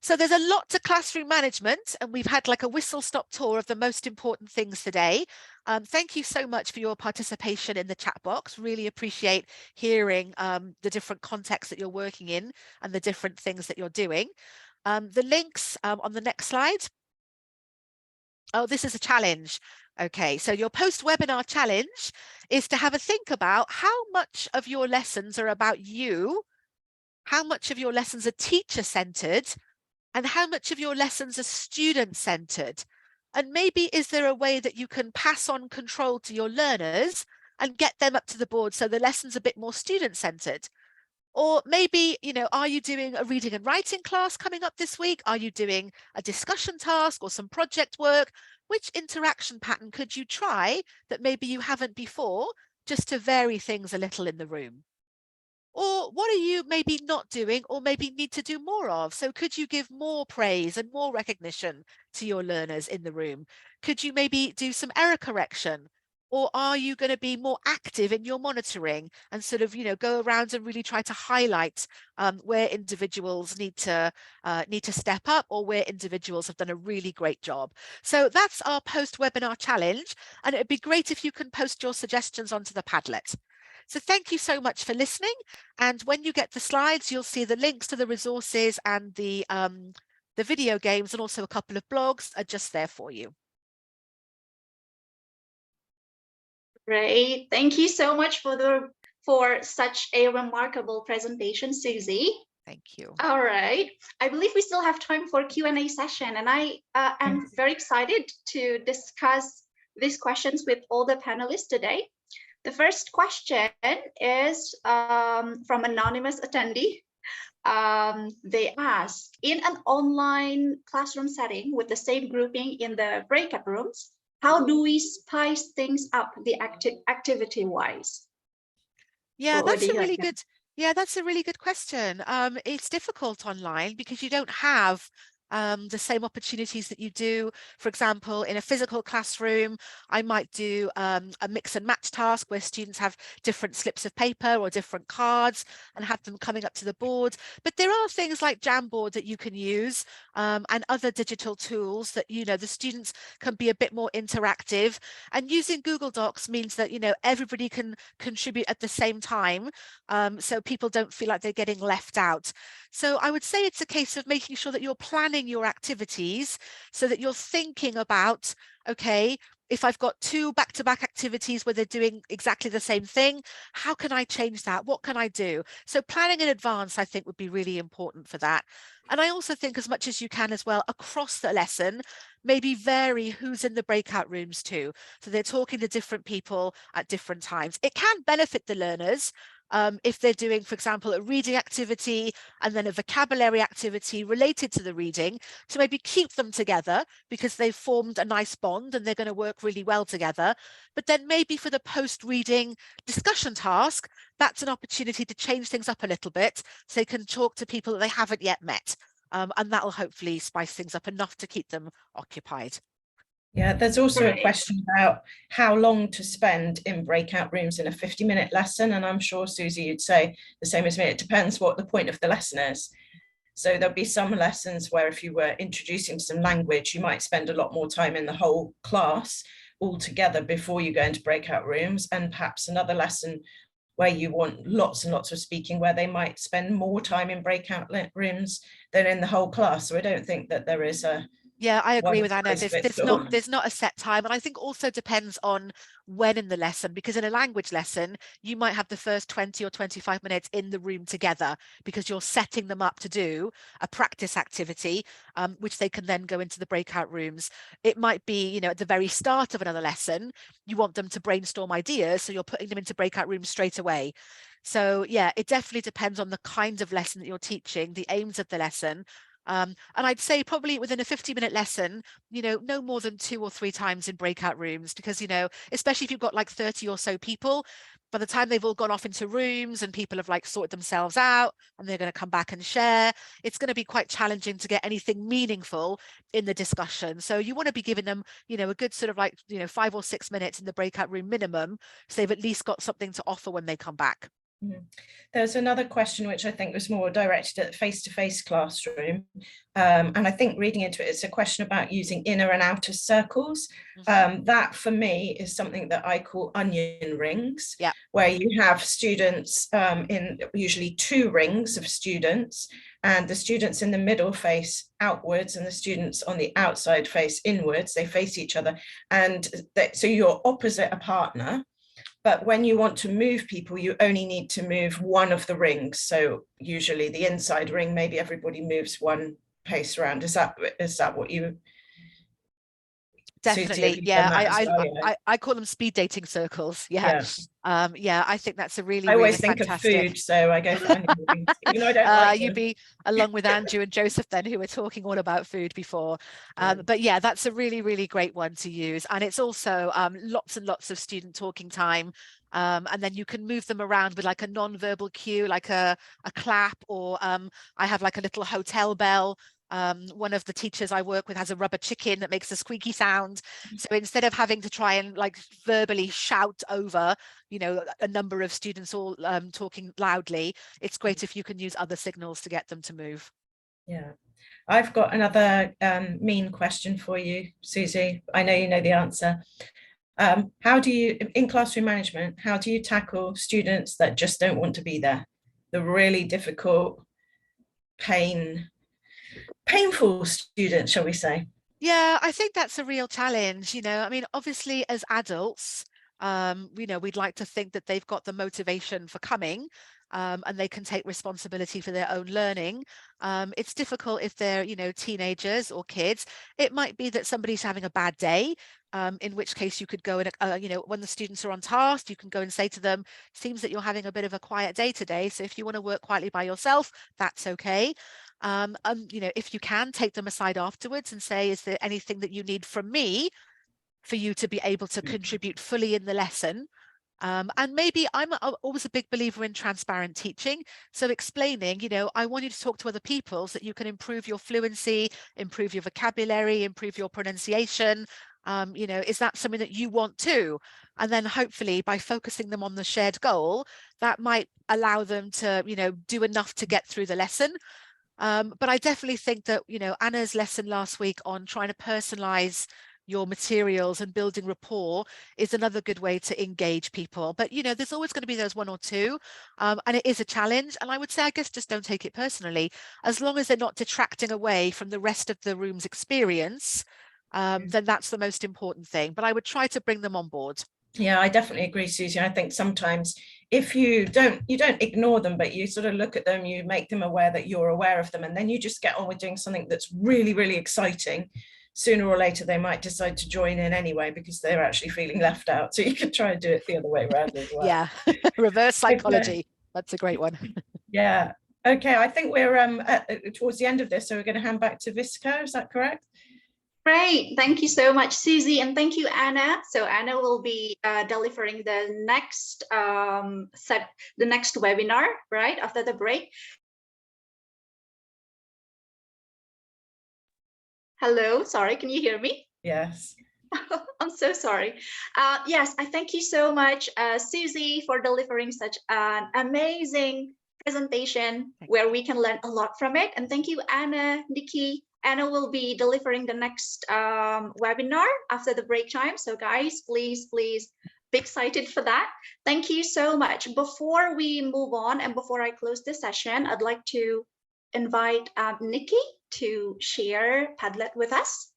[SPEAKER 2] So there's a lot to classroom management, and we've had like a whistle-stop tour of the most important things today. Thank you so much for your participation in the chat box. Really appreciate hearing the different contexts that you're working in and the different things that you're doing. The links on the next slide. Oh, this is a challenge. Okay, so your post-webinar challenge is to have a think about how much of your lessons are about you, how much of your lessons are teacher-centered, and how much of your lessons are student-centered. And maybe is there a way that you can pass on control to your learners and get them up to the board so the lesson's a bit more student-centered? Or maybe, you know, are you doing a reading and writing class coming up this week? Are you doing a discussion task or some project work? Which interaction pattern could you try that maybe you haven't before, just to vary things a little in the room? Or what are you maybe not doing or maybe need to do more of? So could you give more praise and more recognition to your learners in the room? Could you maybe do some error correction? Or are you going to be more active in your monitoring and sort of, you know, go around and really try to highlight where individuals need to step up, or where individuals have done a really great job? So that's our post-webinar challenge, and it'd be great if you can post your suggestions onto the Padlet. So thank you so much for listening. And when you get the slides, you'll see the links to the resources and the video games, and also a couple of blogs are just there for you.
[SPEAKER 1] Great. Thank you so much for such a remarkable presentation, Susie.
[SPEAKER 2] Thank you.
[SPEAKER 1] All right. I believe we still have time for Q&A session, and I am very excited to discuss these questions with all the panelists today. The first question is from anonymous attendee. They ask, in an online classroom setting with the same grouping in the breakout rooms, how do we spice things up the activity wise?
[SPEAKER 2] Yeah, that's a really good. Yeah, that's a really good question. It's difficult online because you don't have the same opportunities that you do. For example, in a physical classroom, I might do a mix and match task where students have different slips of paper or different cards and have them coming up to the board. But there are things like Jamboard that you can use, and other digital tools that, you know, the students can be a bit more interactive. And using Google Docs means that, you know, everybody can contribute at the same time, so people don't feel like they're getting left out. So I would say it's a case of making sure that you're planning your activities so that you're thinking about, okay, if I've got 2 back-to-back activities where they're doing exactly the same thing, how can I change that? What can I do? So planning in advance, I think, would be really important for that. And I also think, as much as you can as well, across the lesson, maybe vary who's in the breakout rooms too. So they're talking to different people at different times. It can benefit the learners if they're doing, for example, a reading activity and then a vocabulary activity related to the reading, to maybe keep them together because they've formed a nice bond and they're going to work really well together. But then maybe for the post-reading discussion task, that's an opportunity to change things up a little bit so they can talk to people that they haven't yet met. And that'll hopefully spice things up enough to keep them occupied.
[SPEAKER 3] Yeah, there's also a question about how long to spend in breakout rooms in a 50-minute lesson. And I'm sure, Susie, you'd say the same as me. It depends what the point of the lesson is. So there'll be some lessons where if you were introducing some language, you might spend a lot more time in the whole class all together before you go into breakout rooms, and perhaps another lesson where you want lots and lots of speaking, where they might spend more time in breakout rooms than in the whole class. So I don't think that there is a
[SPEAKER 2] Yeah, I agree with Anna.
[SPEAKER 3] one-size-fits-all.
[SPEAKER 2] There's not a set time. And I think also depends on when in the lesson, because in a language lesson, you might have the first 20 or 25 minutes in the room together because you're setting them up to do a practice activity, which they can then go into the breakout rooms. It might be, you know, at the very start of another lesson, you want them to brainstorm ideas, so you're putting them into breakout rooms straight away. So yeah, it definitely depends on the kind of lesson that you're teaching, the aims of the lesson. And I'd say probably within a 50-minute lesson, you know, no more than 2 or 3 times in breakout rooms, because, you know, especially if you've got like 30 or so people, by the time they've all gone off into rooms and people have like sorted themselves out and they're going to come back and share, it's going to be quite challenging to get anything meaningful in the discussion. So you want to be giving them, you know, a good sort of like, you know, 5 or 6 minutes in the breakout room minimum, so they've at least got something to offer when they come back.
[SPEAKER 3] There's another question which I think was more directed at the face-to-face classroom, and I think reading into it, it's a question about using inner and outer circles. That for me is something that I call onion rings, where you have students in usually 2 rings of students, and the students in the middle face outwards and the students on the outside face inwards. They face each other, and so you're opposite a partner. But when you want to move people, you only need to move one of the rings. So usually the inside ring, maybe everybody moves one pace around. Is that what you?
[SPEAKER 2] Definitely,
[SPEAKER 3] Susie,
[SPEAKER 2] yeah.
[SPEAKER 3] well,
[SPEAKER 2] I call them speed dating circles. Yeah. Yeah, I think that's a really,
[SPEAKER 3] I always
[SPEAKER 2] really
[SPEAKER 3] think
[SPEAKER 2] fantastic.
[SPEAKER 3] of food, so I go for onion rings. You know, I don't like
[SPEAKER 2] you'd be along with Andrew and Joseph then, who were talking all about food before.
[SPEAKER 3] Yeah.
[SPEAKER 2] But yeah, that's a really, really great one to use. And it's also lots and lots of student talking time. And then you can move them around with like a non-verbal cue, like a clap, or I have like a little hotel bell. One of the teachers I work with has a rubber chicken that makes a squeaky sound. So instead of having to try and like verbally shout over, you know, a number of students all talking loudly, it's great if you can use other signals to get them to move.
[SPEAKER 3] Yeah. I've got another mean question for you, Susie. I know you know the answer. How do you, in classroom management, how do you tackle students that just don't want to be there? The really difficult, painful students, shall we say?
[SPEAKER 2] Yeah, I think that's a real challenge. You know, I mean, obviously as adults, you know, we'd like to think that they've got the motivation for coming, and they can take responsibility for their own learning. It's difficult if they're, you know, teenagers or kids. It might be that somebody's having a bad day, in which case you could go and, you know, when the students are on task, you can go and say to them, seems that you're having a bit of a quiet day today. So if you want to work quietly by yourself, that's okay. You know, if you can, take them aside afterwards and say, is there anything that you need from me for you to be able to contribute fully in the lesson? And maybe I'm always a big believer in transparent teaching. So explaining, you know, I want you to talk to other people so that you can improve your fluency, improve your vocabulary, improve your pronunciation. You know, is that something that you want too? And then hopefully by focusing them on the shared goal, that might allow them to, you know, do enough to get through the lesson. But I definitely think that, you know, Anna's lesson last week on trying to personalize your materials and building rapport is another good way to engage people. But, you know, there's always going to be those one or two, and it is a challenge. And I would say, I guess, just don't take it personally. As long as they're not detracting away from the rest of the room's experience, then that's the most important thing. But I would try to bring them on board.
[SPEAKER 3] Yeah, I definitely agree, Susie. I think sometimes if you don't ignore them, but you sort of look at them, you make them aware that you're aware of them, and then you just get on with doing something that's really, really exciting. Sooner or later, they might decide to join in anyway because they're actually feeling left out. So you can try and do it the other way around as well.
[SPEAKER 2] Yeah, reverse psychology. That's a great one.
[SPEAKER 3] Yeah. Okay, I think we're towards the end of this, so we're going to hand back to Visca. Is that correct?
[SPEAKER 1] Great, thank you so much, Susie, and thank you, Anna. So Anna will be delivering the next webinar right after the break. Hello, sorry, can you hear me?
[SPEAKER 3] Yes.
[SPEAKER 1] I'm so sorry. Yes, I thank you so much, Susie, for delivering such an amazing presentation where we can learn a lot from it. And thank you, Anna, Nikki. Anna will be delivering the next webinar after the break time. So guys, please be excited for that. Thank you so much. Before we move on and before I close this session, I'd like to invite Nikki to share Padlet with us.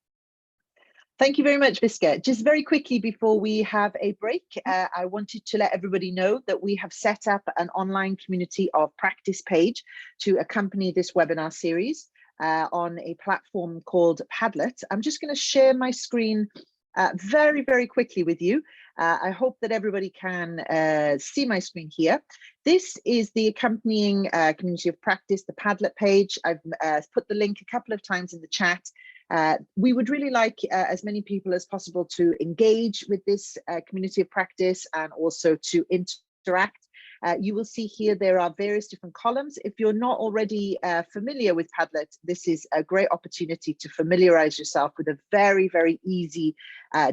[SPEAKER 4] Thank you very much, Visca. Just very quickly before we have a break, I wanted to let everybody know that we have set up an online community of practice page to accompany this webinar series on a platform called Padlet. I'm just going to share my screen very, very quickly with you. I hope that everybody can see my screen here. This is the accompanying community of practice, the Padlet page. I've put the link a couple of times in the chat. We would really like as many people as possible to engage with this community of practice and also to interact. You will see here there are various different columns. If you're not already familiar with Padlet, this is a great opportunity to familiarize yourself with a very, very easy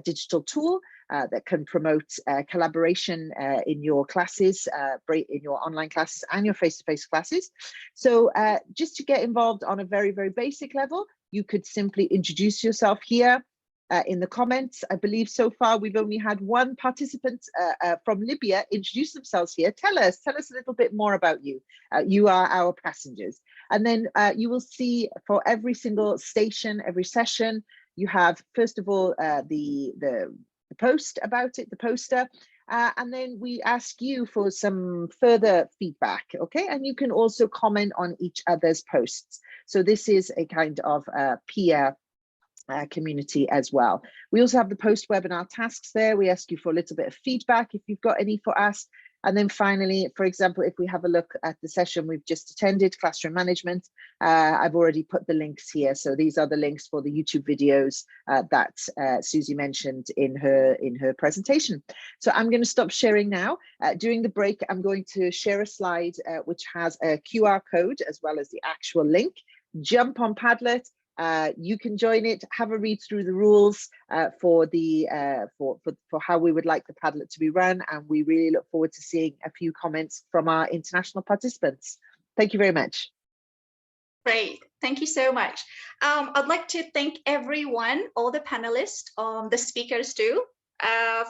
[SPEAKER 4] digital tool that can promote collaboration in your classes, in your online classes and your face-to-face classes. So just to get involved on a very, very basic level, you could simply introduce yourself here. In the comments, I believe so far we've only had one participant from Libya introduce themselves here. Tell us a little bit more about you. You are our passengers. And then you will see for every single station, every session, you have, first of all, the post about it, the poster, and then we ask you for some further feedback, okay? And you can also comment on each other's posts. So this is a kind of peer community as well. We also have the post-webinar tasks there. We ask you for a little bit of feedback if you've got any for us. And then finally, for example, if we have a look at the session we've just attended, classroom management, I've already put the links here. So these are the links for the YouTube videos that Susie mentioned in her presentation. So I'm going to stop sharing now. During the break, I'm going to share a slide which has a QR code as well as the actual link. Jump on Padlet. You can join it, have a read through the rules for how we would like the Padlet to be run, and we really look forward to seeing a few comments from our international participants. Thank you very much.
[SPEAKER 1] Great, thank you so much. I'd like to thank everyone, all the panelists, the speakers too,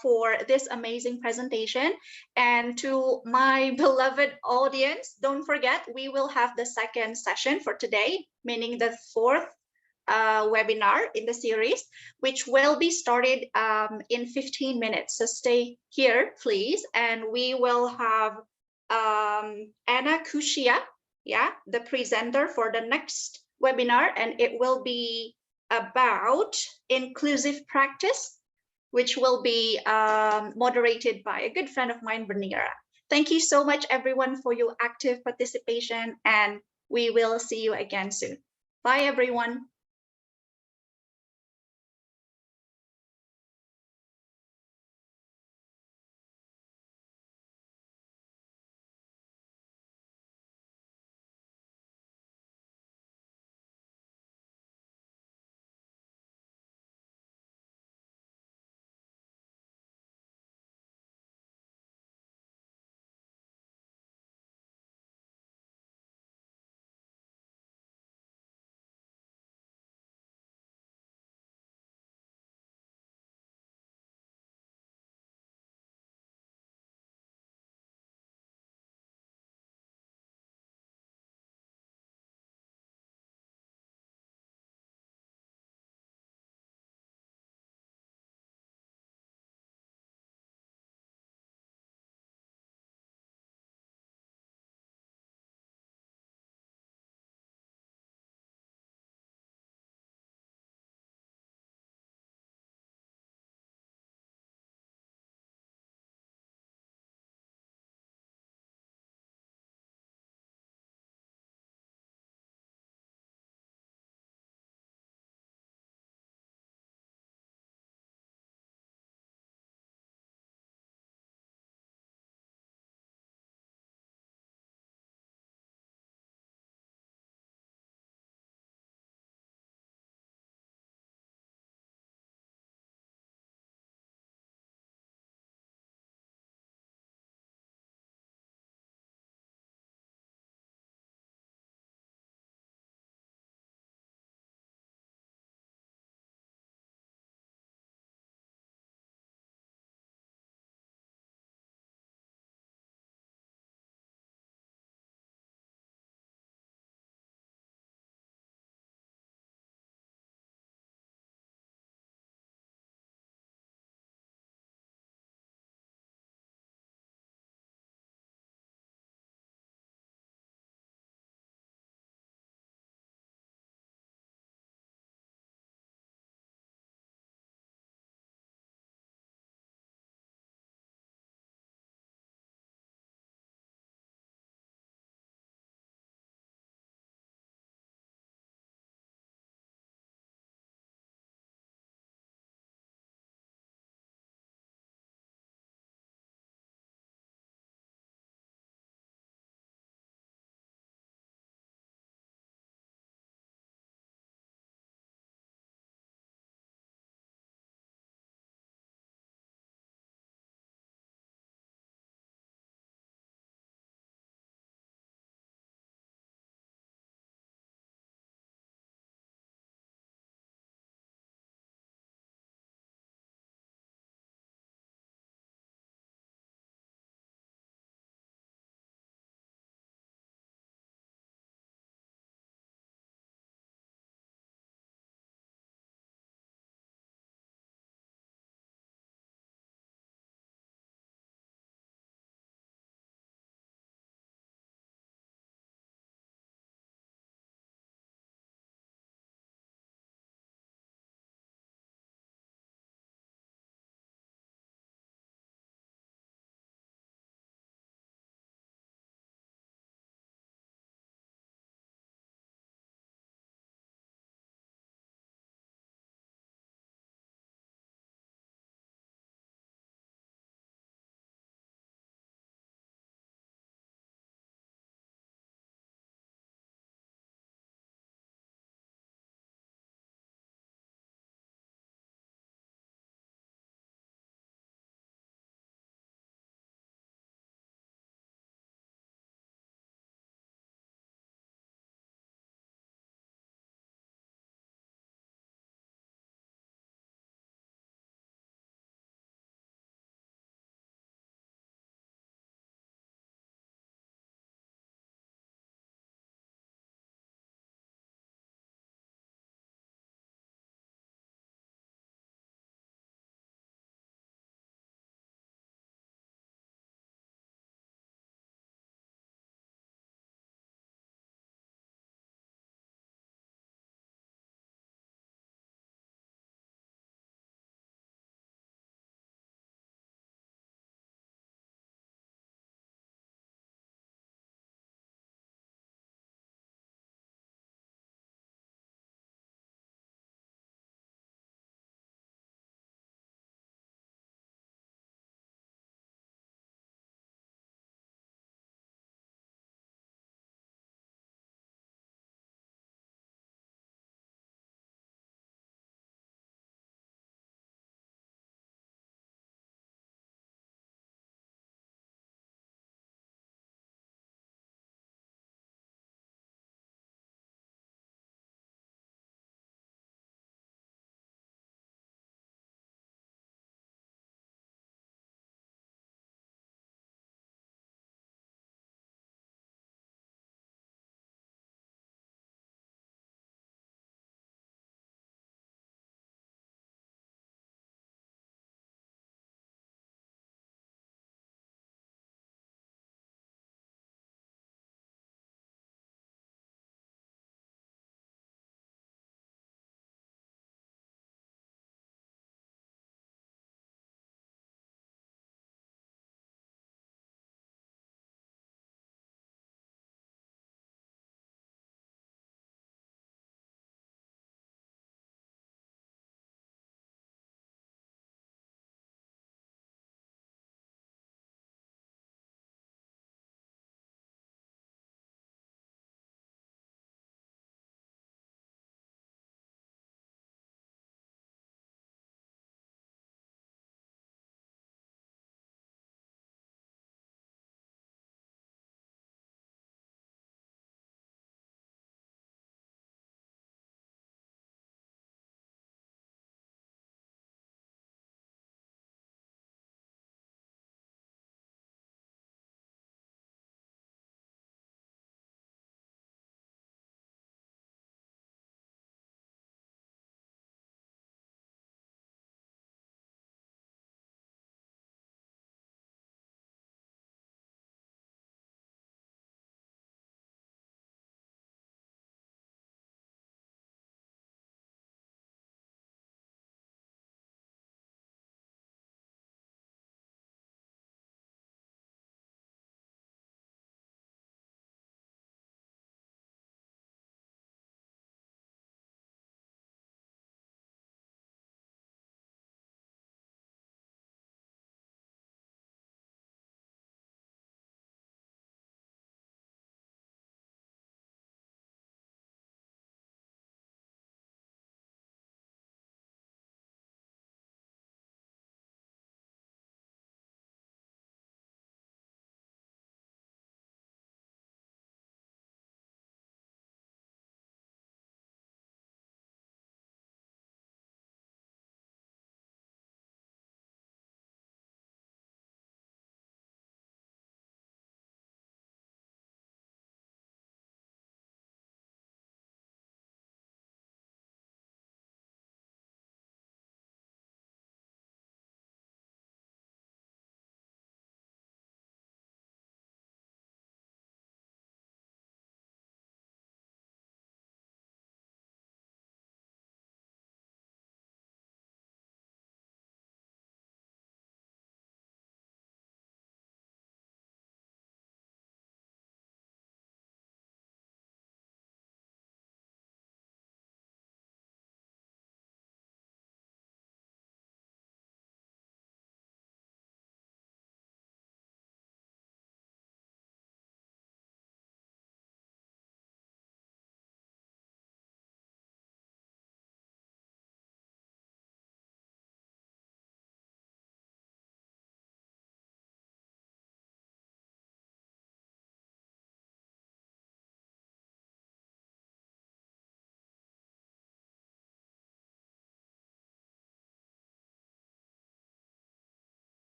[SPEAKER 1] for this amazing presentation. And to my beloved audience, don't forget, we will have the second session for today, meaning the fourth webinar in the series, which will be started in 15 minutes. So stay here, please. And we will have Anna Kushia, the presenter for the next webinar, and it will be about inclusive practice, which will be moderated by a good friend of mine, Bernira. Thank you so much, everyone, for your active participation, and we will see you again soon. Bye, everyone.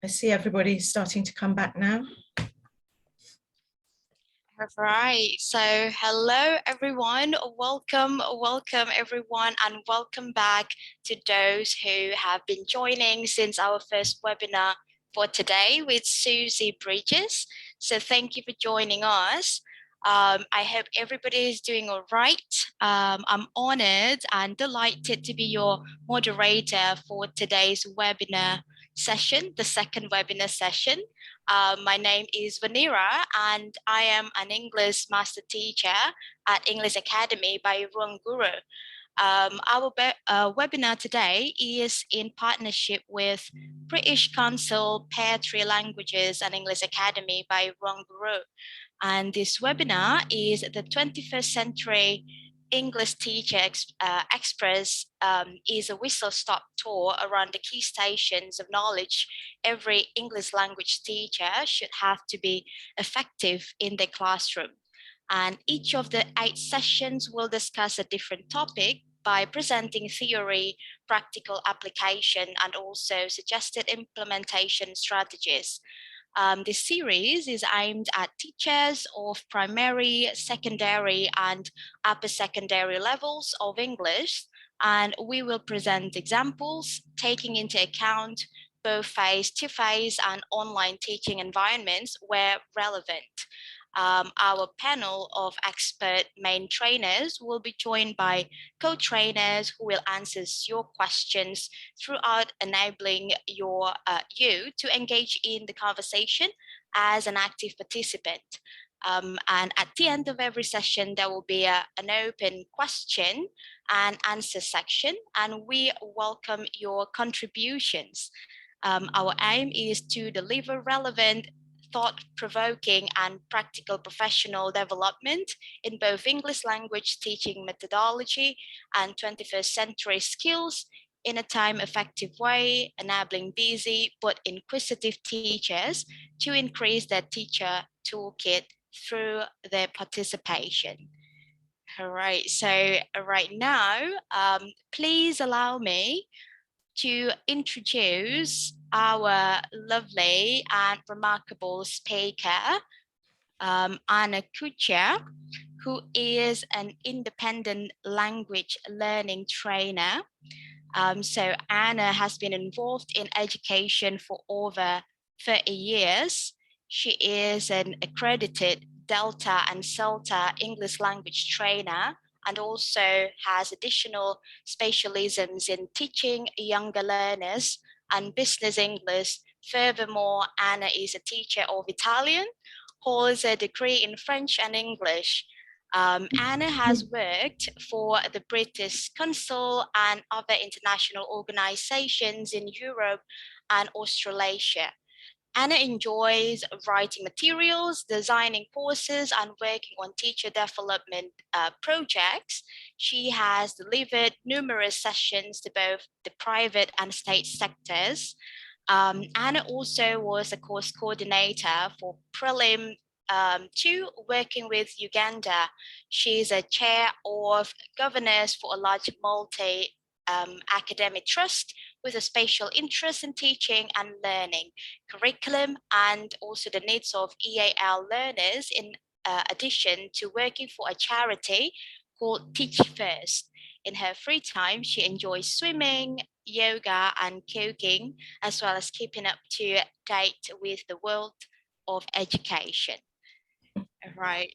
[SPEAKER 3] I see everybody starting to come back now.
[SPEAKER 5] Right, so hello everyone, welcome everyone, and welcome back to those who have been joining since our first webinar for today with Susie Bridges. So thank you for joining us. I hope everybody is doing all right. I'm honored and delighted to be your moderator for today's webinar session, the second webinar session. My name is Vanira and I am an English master teacher at English Academy by Ruang Guru. Our webinar today is in partnership with British Council Peartree Languages and English Academy by Ruang Guru. And this webinar is the 21st Century English Teacher Express is a whistle-stop tour around the key stations of knowledge every English language teacher should have to be effective in their classroom. And each of the 8 sessions will discuss a different topic by presenting theory, practical application, and also suggested implementation strategies. This series is aimed at teachers of primary, secondary, and upper secondary levels of English, and we will present examples taking into account both face-to-face and online teaching environments where relevant. Our panel of expert main trainers will be joined by co-trainers who will answer your questions throughout, enabling you to engage in the conversation as an active participant. And at the end of every session, there will be an open question and answer section, and we welcome your contributions. Our aim is to deliver relevant, thought-provoking and practical professional development in both English language teaching methodology and 21st century skills in a time-effective way, enabling busy but inquisitive teachers to increase their teacher toolkit through their participation. All right, so right now, please allow me to introduce our lovely and remarkable speaker, Anna Kucher, who is an independent language learning trainer. So Anna has been involved in education for over 30 years. She is an accredited Delta and CELTA English language trainer and also has additional specialisms in teaching younger learners and business English. Furthermore, Anna is a teacher of Italian, holds a degree in French and English. Anna has worked for the British Council and other international organizations in Europe and Australasia. Anna enjoys writing materials, designing courses, and working on teacher development projects. She has delivered numerous sessions to both the private and state sectors. Anna also was a course coordinator for Prelim 2, working with Uganda. She's a chair of governors for a large multi-academic trust with a special interest in teaching and learning, curriculum, and also the needs of EAL learners, in addition to working for a charity called Teach First. In her free time, she enjoys swimming, yoga, and cooking, as well as keeping up to date with the world of education. All right.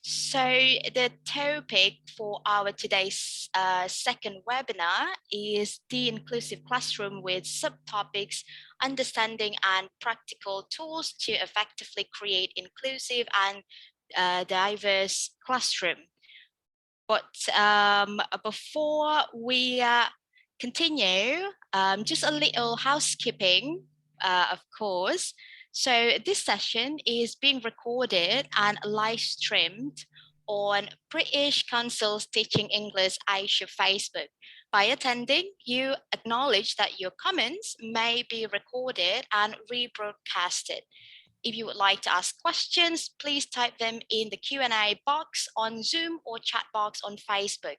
[SPEAKER 5] So the topic for our today's second webinar is the inclusive classroom with subtopics, understanding and practical tools to effectively create inclusive and diverse classroom. But before we continue, just a little housekeeping, of course. So this session is being recorded and live streamed on British Council's Teaching English Asia Facebook. By attending, you acknowledge that your comments may be recorded and rebroadcasted. If you would like to ask questions, please type them in the Q&A box on Zoom or chat box on Facebook.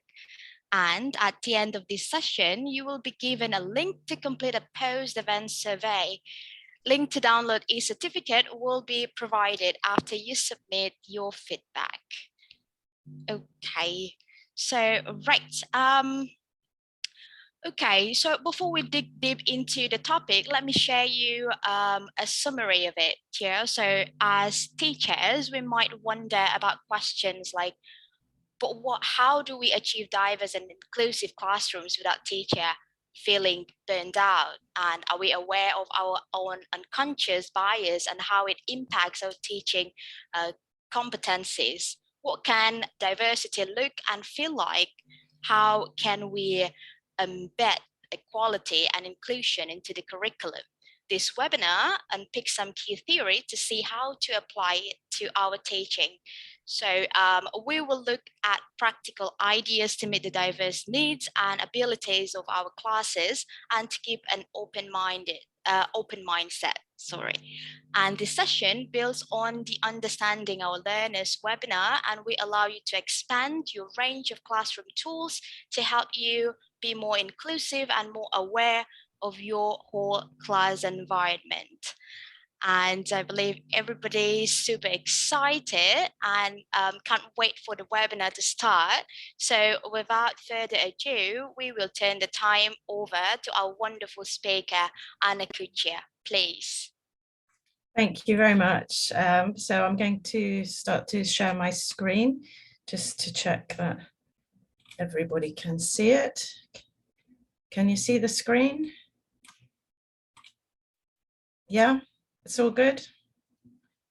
[SPEAKER 5] And at the end of this session, you will be given a link to complete a post-event survey. Link to download e-certificate will be provided after you submit your feedback. Okay, so right. Okay, so before we dig deep into the topic, let me share you a summary of it here. So as teachers, we might wonder about questions like, but how do we achieve diverse and inclusive classrooms without teacher feeling burned out? And are we aware of our own unconscious bias and how it impacts our teaching competencies? What can diversity look and feel like? How can we embed equality and inclusion into the curriculum? This webinar unpicks some key theory to see how to apply it to our teaching. So we will look at practical ideas to meet the diverse needs and abilities of our classes and to keep an open mindset. And this session builds on the Understanding Our Learners webinar, and we allow you to expand your range of classroom tools to help you be more inclusive and more aware of your whole class environment. And I believe everybody's super excited and can't wait for the webinar to start. So without further ado, we will turn the time over to our wonderful speaker, Anna Kuchia, please.
[SPEAKER 3] Thank you very much. So I'm going to start to share my screen just to check that everybody can see it. Can you see the screen? Yeah, it's all good.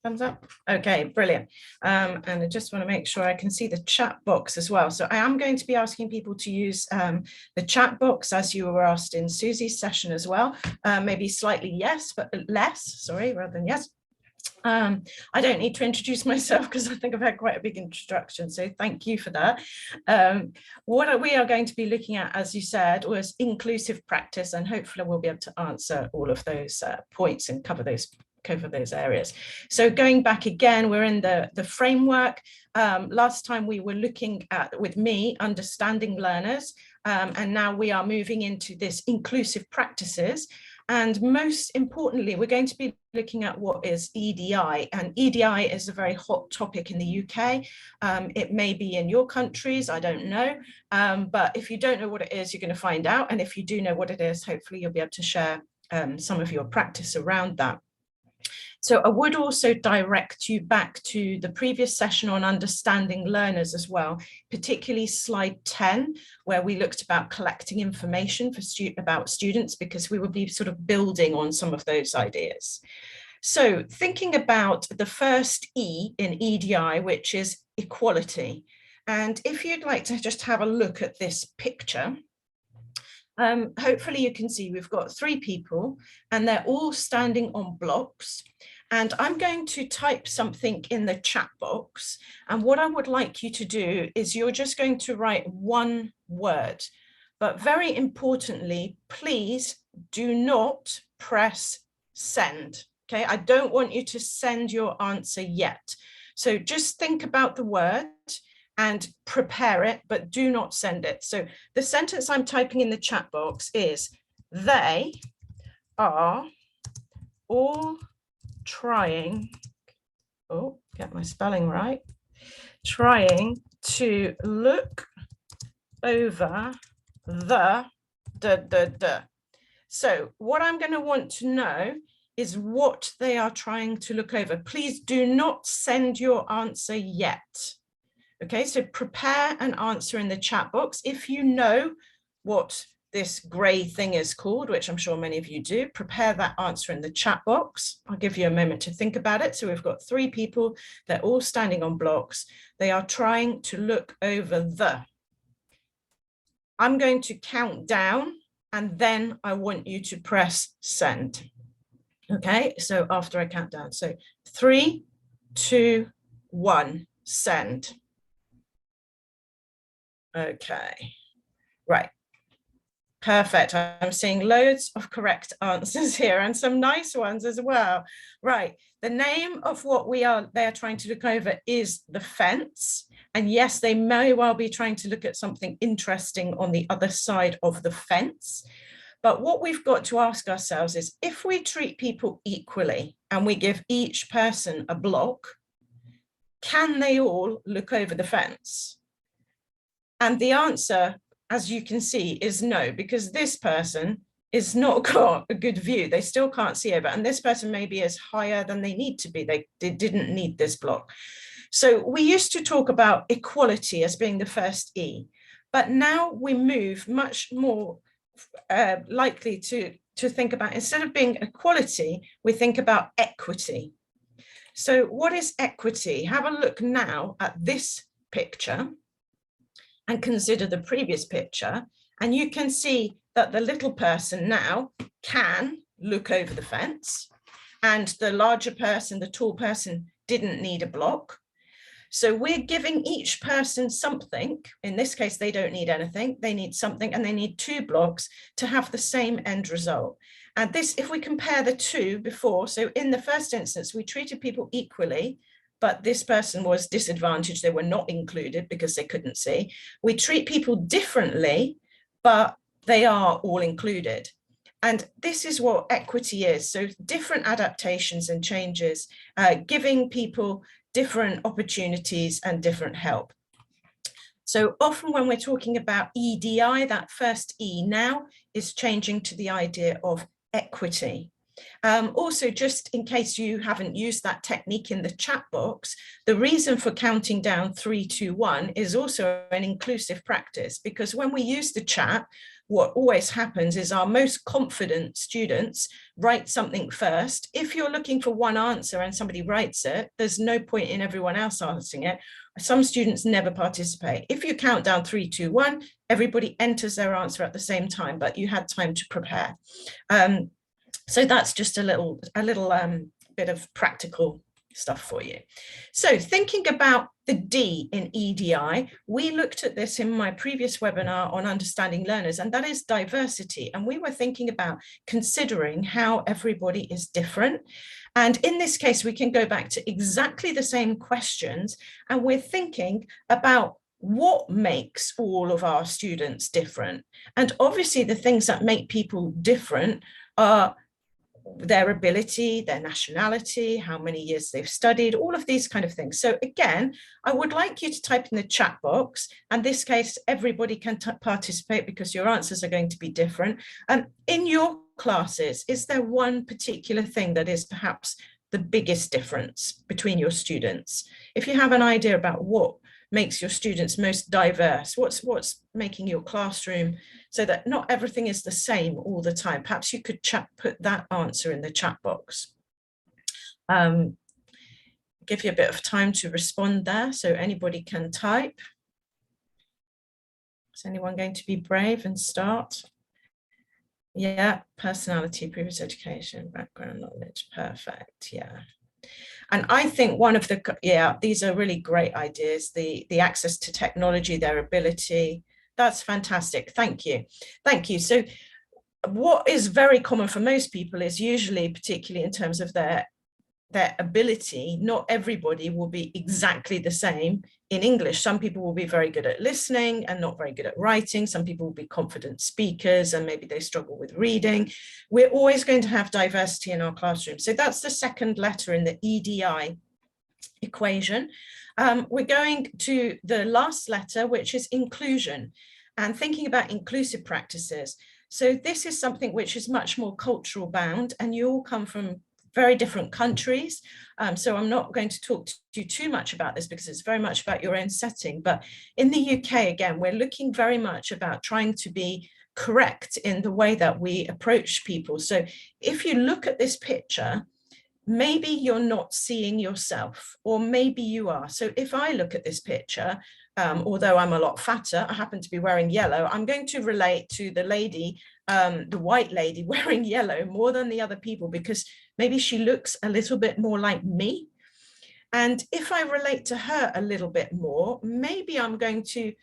[SPEAKER 3] Thumbs up. Okay, brilliant. And I just want to make sure I can see the chat box as well. So I am going to be asking people to use the chat box as you were asked in Susie's session as well. Maybe slightly yes, but less, sorry, rather than yes. I don't need to introduce myself because I think I've had quite a big introduction, so thank you for that. What we are going to be looking at, as you said, was inclusive practice, and hopefully we'll be able to answer all of those points and cover those areas. So going back again, we're in the framework. Last time we were looking at, with me, understanding learners, and now we are moving into this inclusive practices. And most importantly, we're going to be looking at what is EDI, and EDI is a very hot topic in the UK. It may be in your countries, I don't know, but if you don't know what it is, you're going to find out. And if you do know what it is, hopefully you'll be able to share some of your practice around that. So I would also direct you back to the previous session on understanding learners as well, particularly slide 10, where we looked about collecting information for about students, because we will be sort of building on some of those ideas. So thinking about the first E in EDI, which is equality. And if you'd like to just have a look at this picture, hopefully you can see we've got 3 people and they're all standing on blocks. And I'm going to type something in the chat box. And what I would like you to do is you're just going to write one word. But very importantly, please do not press send. Okay, I don't want you to send your answer yet. So just think about the word and prepare it, but do not send it. So the sentence I'm typing in the chat box is, they are all trying, oh, get my spelling right, trying to look over the So what I'm going to want to know is what they are trying to look over. Please do not send your answer yet. Okay, so prepare an answer in the chat box. If you know what this grey thing is called, which I'm sure many of you do, prepare that answer in the chat box. I'll give you a moment to think about it. So we've got 3 people, they're all standing on blocks. They are trying to look over the. I'm going to count down and then I want you to press send. Okay, so after I count down, so 3, 2, 1, send. Okay, right. Perfect. I'm seeing loads of correct answers here and some nice ones as well. Right. The name of what they are trying to look over is the fence. And yes, they may well be trying to look at something interesting on the other side of the fence. But what we've got to ask ourselves is, if we treat people equally and we give each person a block, can they all look over the fence? And the answer, as you can see, is no, because this person is not got a good view. They still can't see over, and this person maybe is higher than they need to be. They didn't need this block. So we used to talk about equality as being the first E, but now we move much more likely to think about, instead of being equality, we think about equity. So what is equity? Have a look now at this picture and consider the previous picture, and you can see that the little person now can look over the fence, and the larger person, the tall person, didn't need a block. So we're giving each person something. In this case, they don't need anything. They need something, and they need 2 blocks to have the same end result. And this, if we compare the two before, so in the first instance, we treated people equally, but this person was disadvantaged. They were not included because they couldn't see. We treat people differently, but they are all included. And this is what equity is. So different adaptations and changes, giving people different opportunities and different help. So often when we're talking about EDI, that first E now is changing to the idea of equity. Also, just in case you haven't used that technique in the chat box, the reason for counting down 3, 2, 1 is also an inclusive practice, because when we use the chat, what always happens is our most confident students write something first. If you're looking for one answer and somebody writes it, there's no point in everyone else answering it. Some students never participate. If you count down 3, 2, 1, everybody enters their answer at the same time, but you had time to prepare. So that's just a little bit of practical stuff for you. So thinking about the D in EDI, we looked at this in my previous webinar on understanding learners, and that is diversity. And we were thinking about considering how everybody is different. And in this case, we can go back to exactly the same questions, and we're thinking about what makes all of our students different. And obviously the things that make people different are their ability, their nationality, how many years they've studied, all of these kind of things. So again, I would like you to type in the chat box. In this case, everybody can participate because your answers are going to be different. In your classes, is there one particular thing that is perhaps the biggest difference between your students? If you have an idea about what makes your students most diverse, what's making your classroom so that not everything is the same all the time, perhaps you could put that answer in the chat box. Give you a bit of time to respond there, so anybody can type. Is anyone going to be brave and start? Yeah, personality, previous education, background knowledge, perfect, yeah. And I think one of the, these are really great ideas, the access to technology, their ability, that's fantastic, thank you. Thank you. So what is very common for most people is usually, particularly in terms of their ability, not everybody will be exactly the same in English. Some people will be very good at listening and not very good at writing. Some people will be confident speakers and maybe they struggle with reading. We're always going to have diversity in our classroom. So that's the second letter in the EDI equation. We're going to the last letter, which is inclusion, and thinking about inclusive practices. So this is something which is much more cultural bound, and you all come from very different countries. So I'm not going to talk to you too much about this because it's very much about your own setting. But in the UK, again, we're looking very much about trying to be correct in the way that we approach people. So if you look at this picture, maybe you're not seeing yourself, or maybe you are. So if I look at this picture, although I'm a lot fatter, I happen to be wearing yellow, I'm going to relate to the lady, the white lady wearing yellow more than the other people, because maybe she looks a little bit more like me. And if I relate to her a little bit more, maybe I'm going to,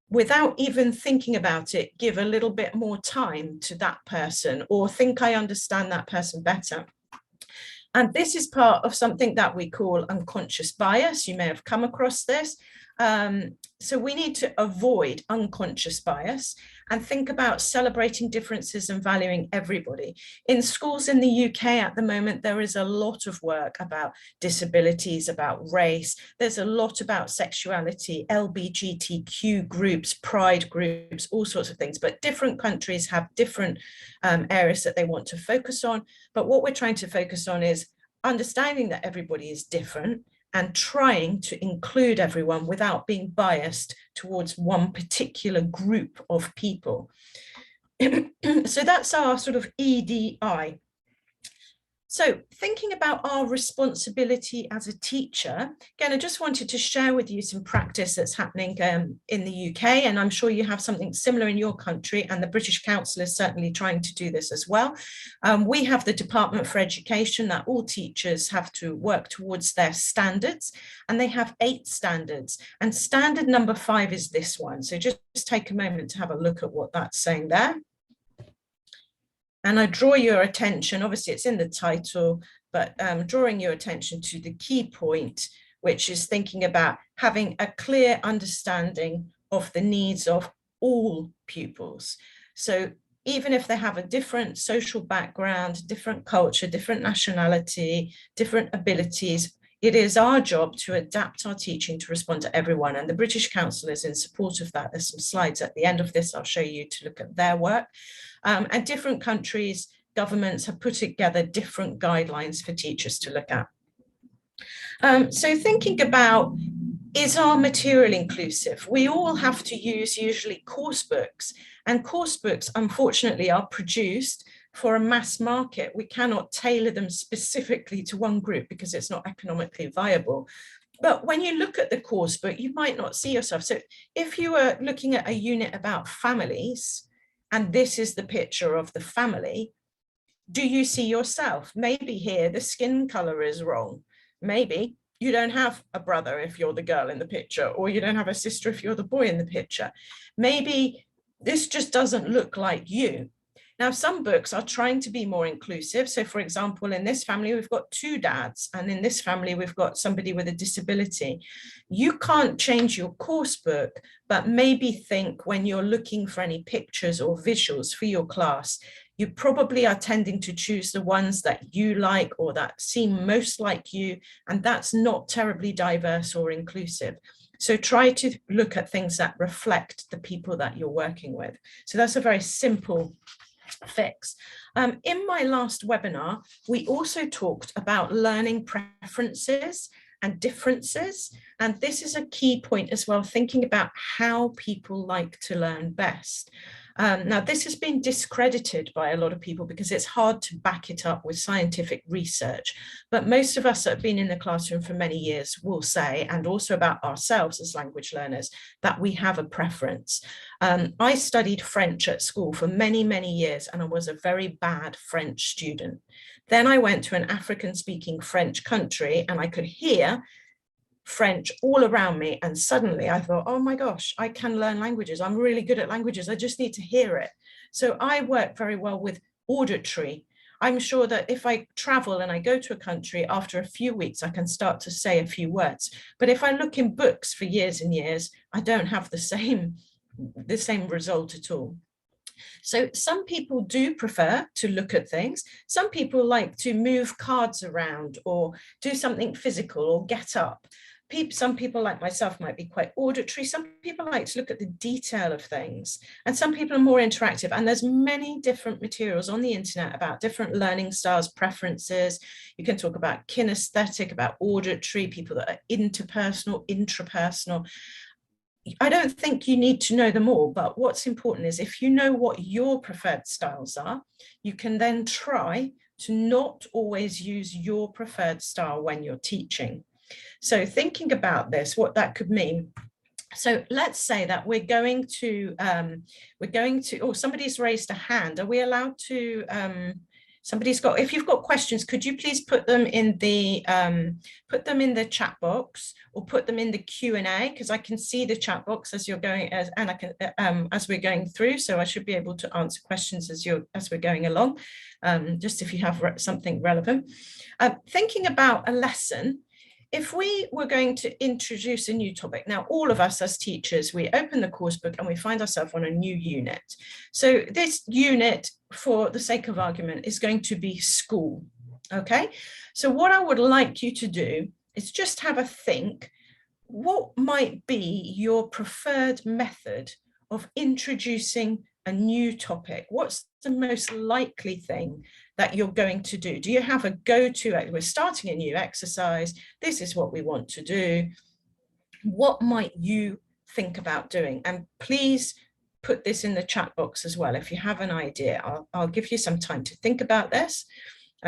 [SPEAKER 3] without even thinking about it, give a little bit more time to that person, or think I understand that person better. And this is part of something that we call unconscious bias. You may have come across this. So we need to avoid unconscious bias and think about celebrating differences and valuing everybody. In schools in the UK at the moment, there is a lot of work about disabilities, about race. There's a lot about sexuality, LGBTQ groups, pride groups, all sorts of things. But different countries have different areas that they want to focus on. But what we're trying to focus on is understanding that everybody is different and trying to include everyone without being biased towards one particular group of people. So that's our sort of EDI. So thinking about our responsibility as a teacher, again, I just wanted to share with you some practice that's happening in the UK, and I'm sure you have something similar in your country, and the British Council is certainly trying to do this as well. We have the Department for Education that all teachers have to work towards their standards, and they have 8 standards, and standard number 5 is this one. So just take a moment to have a look at what that's saying there. And I draw your attention, obviously it's in the title, but drawing your attention to the key point, which is thinking about having a clear understanding of the needs of all pupils. So even if they have a different social background, different culture, different nationality, different abilities, it is our job to adapt our teaching to respond to everyone. And the British Council is in support of that. There's some slides at the end of this I'll show you to look at their work. And different countries, governments have put together different guidelines for teachers to look at. So thinking about, is our material inclusive? We all have to use usually course books, and course books, unfortunately, are produced for a mass market. We cannot tailor them specifically to one group because it's not economically viable. But when you look at the course book, you might not see yourself. So if you were looking at a unit about families, and this is the picture of the family, do you see yourself? Maybe here the skin color is wrong. Maybe you don't have a brother if you're the girl in the picture, or you don't have a sister if you're the boy in the picture. Maybe this just doesn't look like you. Now, some books are trying to be more inclusive. So for example, in this family, we've got 2 dads, and in this family, we've got somebody with a disability. You can't change your course book, but maybe think when you're looking for any pictures or visuals for your class, you probably are tending to choose the ones that you like or that seem most like you, and that's not terribly diverse or inclusive. So try to look at things that reflect the people that you're working with. So that's a very simple fix. In my last webinar, we also talked about learning preferences and differences. And this is a key point as well, thinking about how people like to learn best. Now, this has been discredited by a lot of people because it's hard to back it up with scientific research. But most of us that have been in the classroom for many years will say, and also about ourselves as language learners, that we have a preference. I studied French at school for many, many years, and I was a very bad French student. Then I went to an African-speaking French country, and I could hear French all around me, and suddenly I thought, oh my gosh, I can learn languages. I'm really good at languages. I just need to hear it. So I work very well with auditory. I'm sure that if I travel and I go to a country, after a few weeks, I can start to say a few words. But if I look in books for years and years, I don't have the same result at all. So some people do prefer to look at things. Some people like to move cards around or do something physical or get up. Some people like myself might be quite auditory. Some people like to look at the detail of things, and some people are more interactive. And there's many different materials on the internet about different learning styles, preferences. You can talk about kinesthetic, about auditory, people that are interpersonal, intrapersonal. I don't think you need to know them all, but what's important is if you know what your preferred styles are, you can then try to not always use your preferred style when you're teaching. So thinking about this, what that could mean. So let's say that we're going to, oh, somebody's raised a hand. Are we allowed to, if you've got questions, could you please put them in the chat box or put them in the Q&A, because I can see the chat box as you're going, as we're going through. So I should be able to answer questions as we're going along, just if you have something relevant. Thinking about a lesson, if we were going to introduce a new topic, now all of us as teachers, we open the course book and we find ourselves on a new unit. So this unit, for the sake of argument, is going to be school, okay? So what I would like you to do is just have a think, what might be your preferred method of introducing a new topic? What's the most likely thing that you're going to do? Do you have a go-to? We're starting a new exercise. This is what we want to do. What might you think about doing? And please put this in the chat box as well. If you have an idea, I'll give you some time to think about this.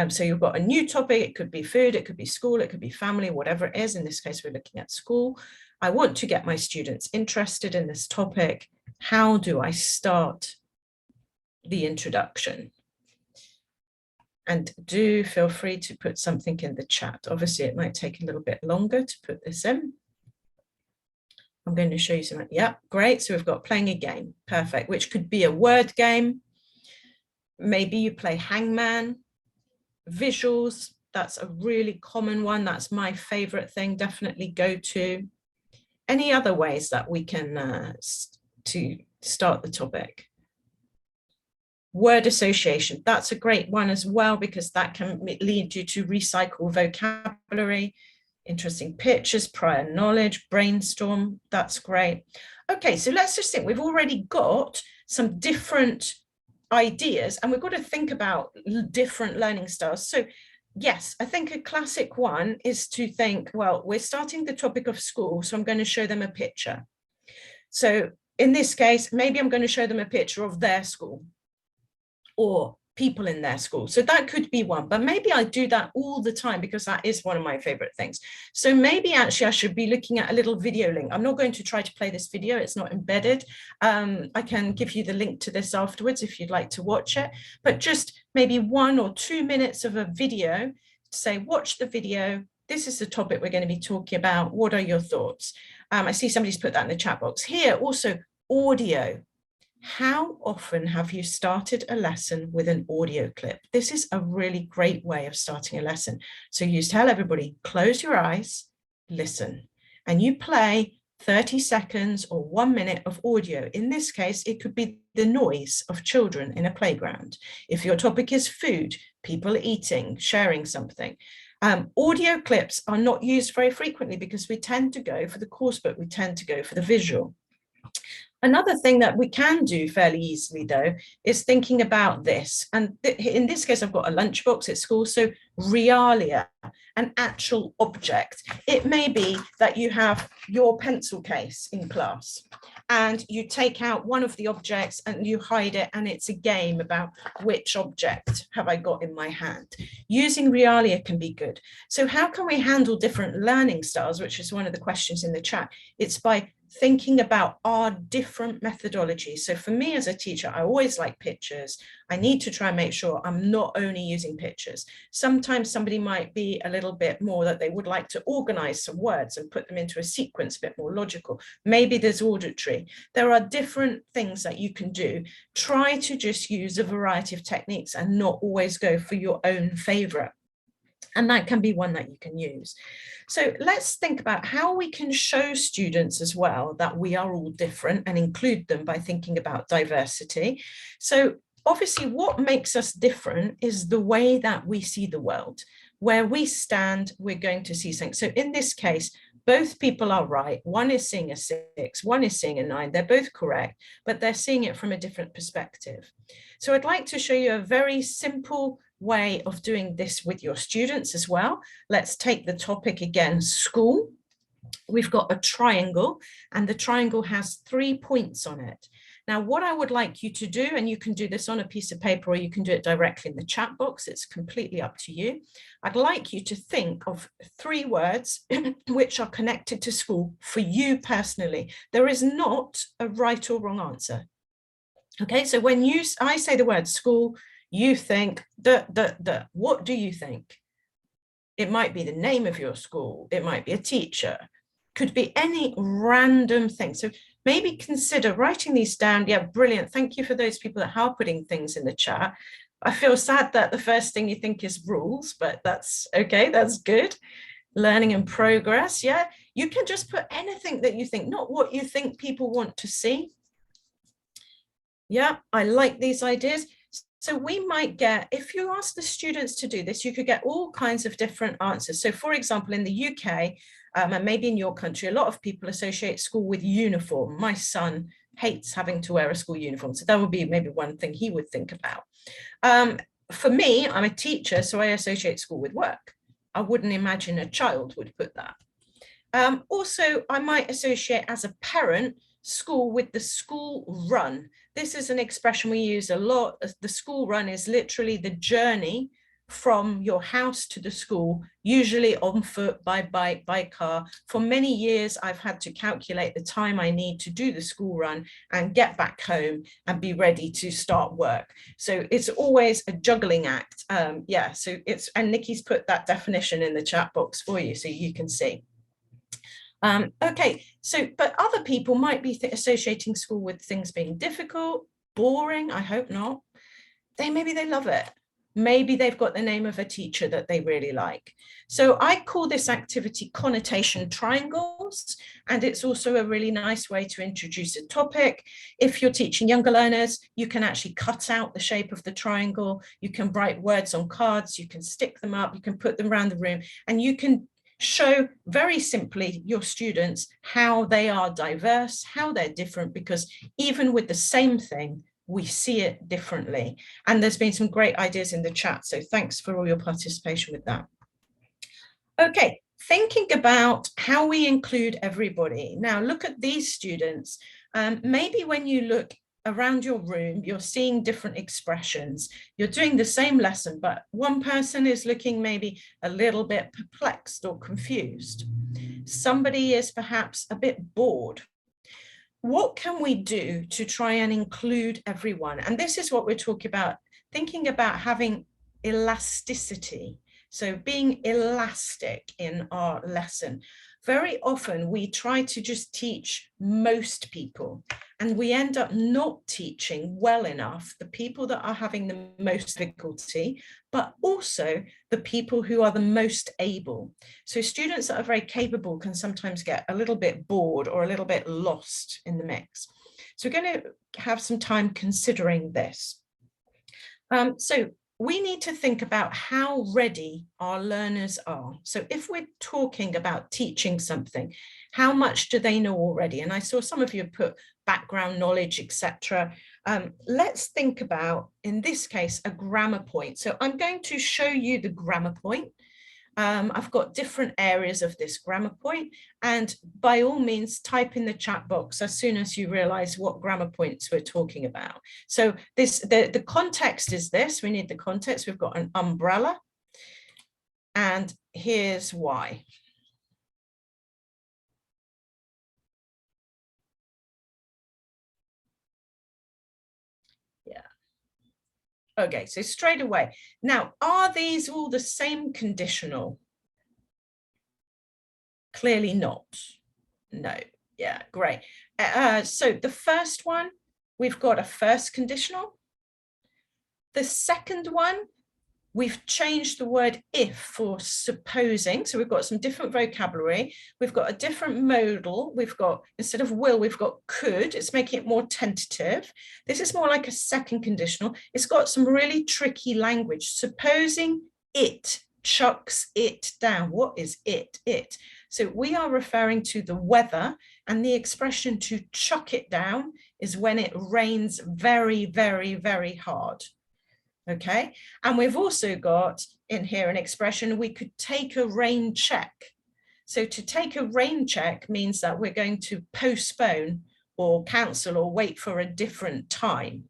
[SPEAKER 3] So you've got a new topic. It could be food, it could be school, it could be family, whatever it is. In this case, we're looking at school. I want to get my students interested in this topic. How do I start the introduction? And do feel free to put something in the chat. Obviously, it might take a little bit longer to put this in. I'm going to show you some. Yeah, great. So we've got playing a game. Perfect. Which could be a word game. Maybe you play hangman. Visuals. That's a really common one. That's my favorite thing. Definitely go to. Any other ways that we can to start the topic? Word association, that's a great one as well, because that can lead you to recycle vocabulary. Interesting pictures, prior knowledge, brainstorm, that's great. Okay, so let's just think, we've already got some different ideas and we've got to think about different learning styles. So yes, I think a classic one is to think, well, we're starting the topic of school, so I'm going to show them a picture. So in this case, maybe I'm going to show them a picture of their school or people in their school. So that could be one, but maybe I do that all the time because that is one of my favorite things. So maybe actually I should be looking at a little video link. I'm not going to try to play this video. It's not embedded. I can give you the link to this afterwards if you'd like to watch it, but just maybe 1 or 2 minutes of a video to say, watch the video. This is the topic we're going to be talking about. What are your thoughts? I see somebody's put that in the chat box. Here also audio. How often have you started a lesson with an audio clip? This is a really great way of starting a lesson. So you tell everybody, close your eyes, listen, and you play 30 seconds or 1 minute of audio. In this case, it could be the noise of children in a playground. If your topic is food, people eating, sharing something. Audio clips are not used very frequently because we tend to go for the course book, we tend to go for the visual. Another thing that we can do fairly easily, though, is thinking about this. And in this case, I've got a lunchbox at school. So realia, an actual object. It may be that you have your pencil case in class and you take out one of the objects and you hide it. And it's a game about which object have I got in my hand. Using realia can be good. So how can we handle different learning styles, which is one of the questions in the chat? It's by thinking about our different methodologies. So for me as a teacher, I always like pictures. I need to try and make sure I'm not only using pictures. Sometimes somebody might be a little bit more that they would like to organize some words and put them into a sequence, a bit more logical. Maybe there's auditory. There are different things that you can do. Try to just use a variety of techniques and not always go for your own favorite. And that can be one that you can use. So let's think about how we can show students as well that we are all different and include them by thinking about diversity. So obviously what makes us different is the way that we see the world. Where we stand, we're going to see something. So in this case, both people are right. One is seeing a 6, one is seeing a 9. They're both correct, but they're seeing it from a different perspective. So I'd like to show you a very simple way of doing this with your students as well. Let's take the topic again, school. We've got a triangle and the triangle has 3 points on it. Now, what I would like you to do, and you can do this on a piece of paper or you can do it directly in the chat box, it's completely up to you. I'd like you to think of 3 words which are connected to school for you personally. There is not a right or wrong answer. Okay, so when I say the word school, you think, what do you think? It might be the name of your school. It might be a teacher. Could be any random thing. So maybe consider writing these down. Yeah, brilliant. Thank you for those people that are putting things in the chat. I feel sad that the first thing you think is rules, but that's okay. That's good. learning and progress. Yeah, you can just put anything that you think, not what you think people want to see. Yeah, I like these ideas. So we might get, if you ask the students to do this, you could get all kinds of different answers. So for example, in the UK, and maybe in your country, a lot of people associate school with uniform. My son hates having to wear a school uniform. So that would be maybe one thing he would think about. For me, I'm a teacher, so I associate school with work. I wouldn't imagine a child would put that. Also, I might associate as a parent school with the school run. This is an expression we use a lot. The school run is literally the journey from your house to the school, usually on foot, by bike, by car. For many years, I've had to calculate the time I need to do the school run and get back home and be ready to start work. So it's always a juggling act. Yeah, so it's, and Nikki's put that definition in the chat box for you so you can see. Okay, so, but other people might be associating school with things being difficult, boring. I hope not. Maybe they love it. Maybe they've got the name of a teacher that they really like. So I call this activity connotation triangles, and it's also a really nice way to introduce a topic. If you're teaching younger learners, you can actually cut out the shape of the triangle. You can write words on cards, you can stick them up, you can put them around the room, and you can show very simply your students how they are diverse, how they're different, because even with the same thing, we see it differently. And there's been some great ideas in the chat, so thanks for all your participation with that. Okay, thinking about how we include everybody. Now look at these students. Maybe when you look around your room, you're seeing different expressions. You're doing the same lesson, but one person is looking maybe a little bit perplexed or confused. Somebody is perhaps a bit bored. What can we do to try and include everyone? And this is what we're talking about, thinking about having elasticity. So being elastic in our lesson. Very often we try to just teach most people, and we end up not teaching well enough the people that are having the most difficulty, but also the people who are the most able. So students that are very capable can sometimes get a little bit bored or a little bit lost in the mix. So we're going to have some time considering this. So we need to think about how ready our learners are. So if we're talking about teaching something, how much do they know already? And I saw some of you have put background knowledge, etc. Let's think about, in this case, a grammar point. So I'm going to show you the grammar point. I've got different areas of this grammar point, and by all means type in the chat box as soon as you realize what grammar points we're talking about. So the context is this. We need the context. We've got an umbrella, and here's why. Yeah. Okay, so straight away. Now, are these all the same conditional? Clearly not. No. Yeah, great. So the first one, we've got a first conditional. The second one, we've changed the word if for supposing. So we've got some different vocabulary. We've got a different modal. We've got, instead of will, we've got could. It's making it more tentative. This is more like a second conditional. It's got some really tricky language. Supposing it chucks it down. What is it? It. So we are referring to the weather, and the expression to chuck it down is when it rains very, very, very hard. Okay, and we've also got in here an expression, we could take a rain check. So to take a rain check means that we're going to postpone or cancel or wait for a different time.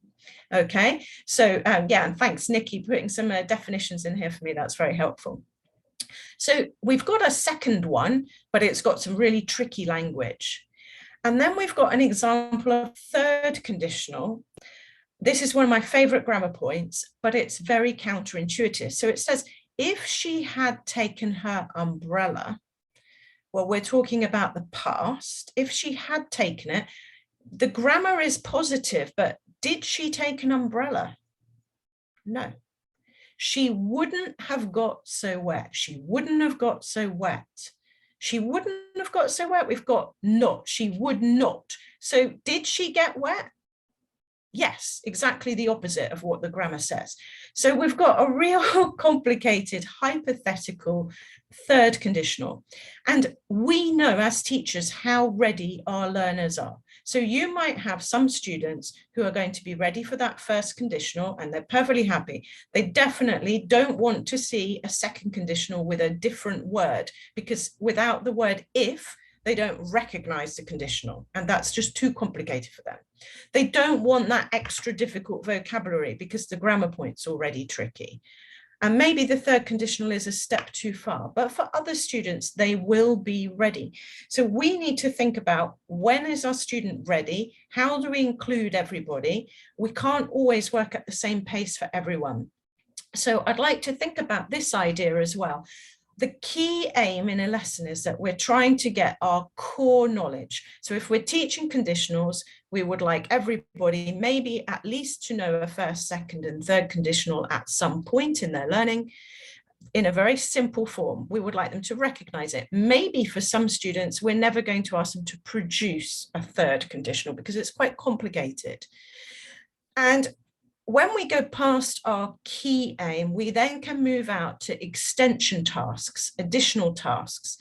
[SPEAKER 3] Okay, so yeah, and thanks Nikki putting some definitions in here for me. That's very helpful. So we've got a second one, but it's got some really tricky language. And then we've got an example of third conditional. This is one of my favorite grammar points, but it's very counterintuitive. So it says, if she had taken her umbrella, well, we're talking about the past. If she had taken it, the grammar is positive, but did she take an umbrella? No. She wouldn't have got so wet. She wouldn't have got so wet. She wouldn't have got so wet. We've got not. She would not. So did she get wet? Yes, exactly the opposite of what the grammar says. So we've got a real complicated hypothetical third conditional. And we know as teachers how ready our learners are. So you might have some students who are going to be ready for that first conditional and they're perfectly happy. They definitely don't want to see a second conditional with a different word, because without the word if, they don't recognize the conditional, and that's just too complicated for them. They don't want that extra difficult vocabulary because the grammar point's already tricky. And maybe the third conditional is a step too far, but for other students, they will be ready. So we need to think about, when is our student ready? How do we include everybody? We can't always work at the same pace for everyone. So I'd like to think about this idea as well. The key aim in a lesson is that we're trying to get our core knowledge. So if we're teaching conditionals, we would like everybody maybe at least to know a first, second, and third conditional at some point in their learning in a very simple form. We would like them to recognize it. Maybe for some students, we're never going to ask them to produce a third conditional because it's quite complicated. And when we go past our key aim, we then can move out to extension tasks, additional tasks.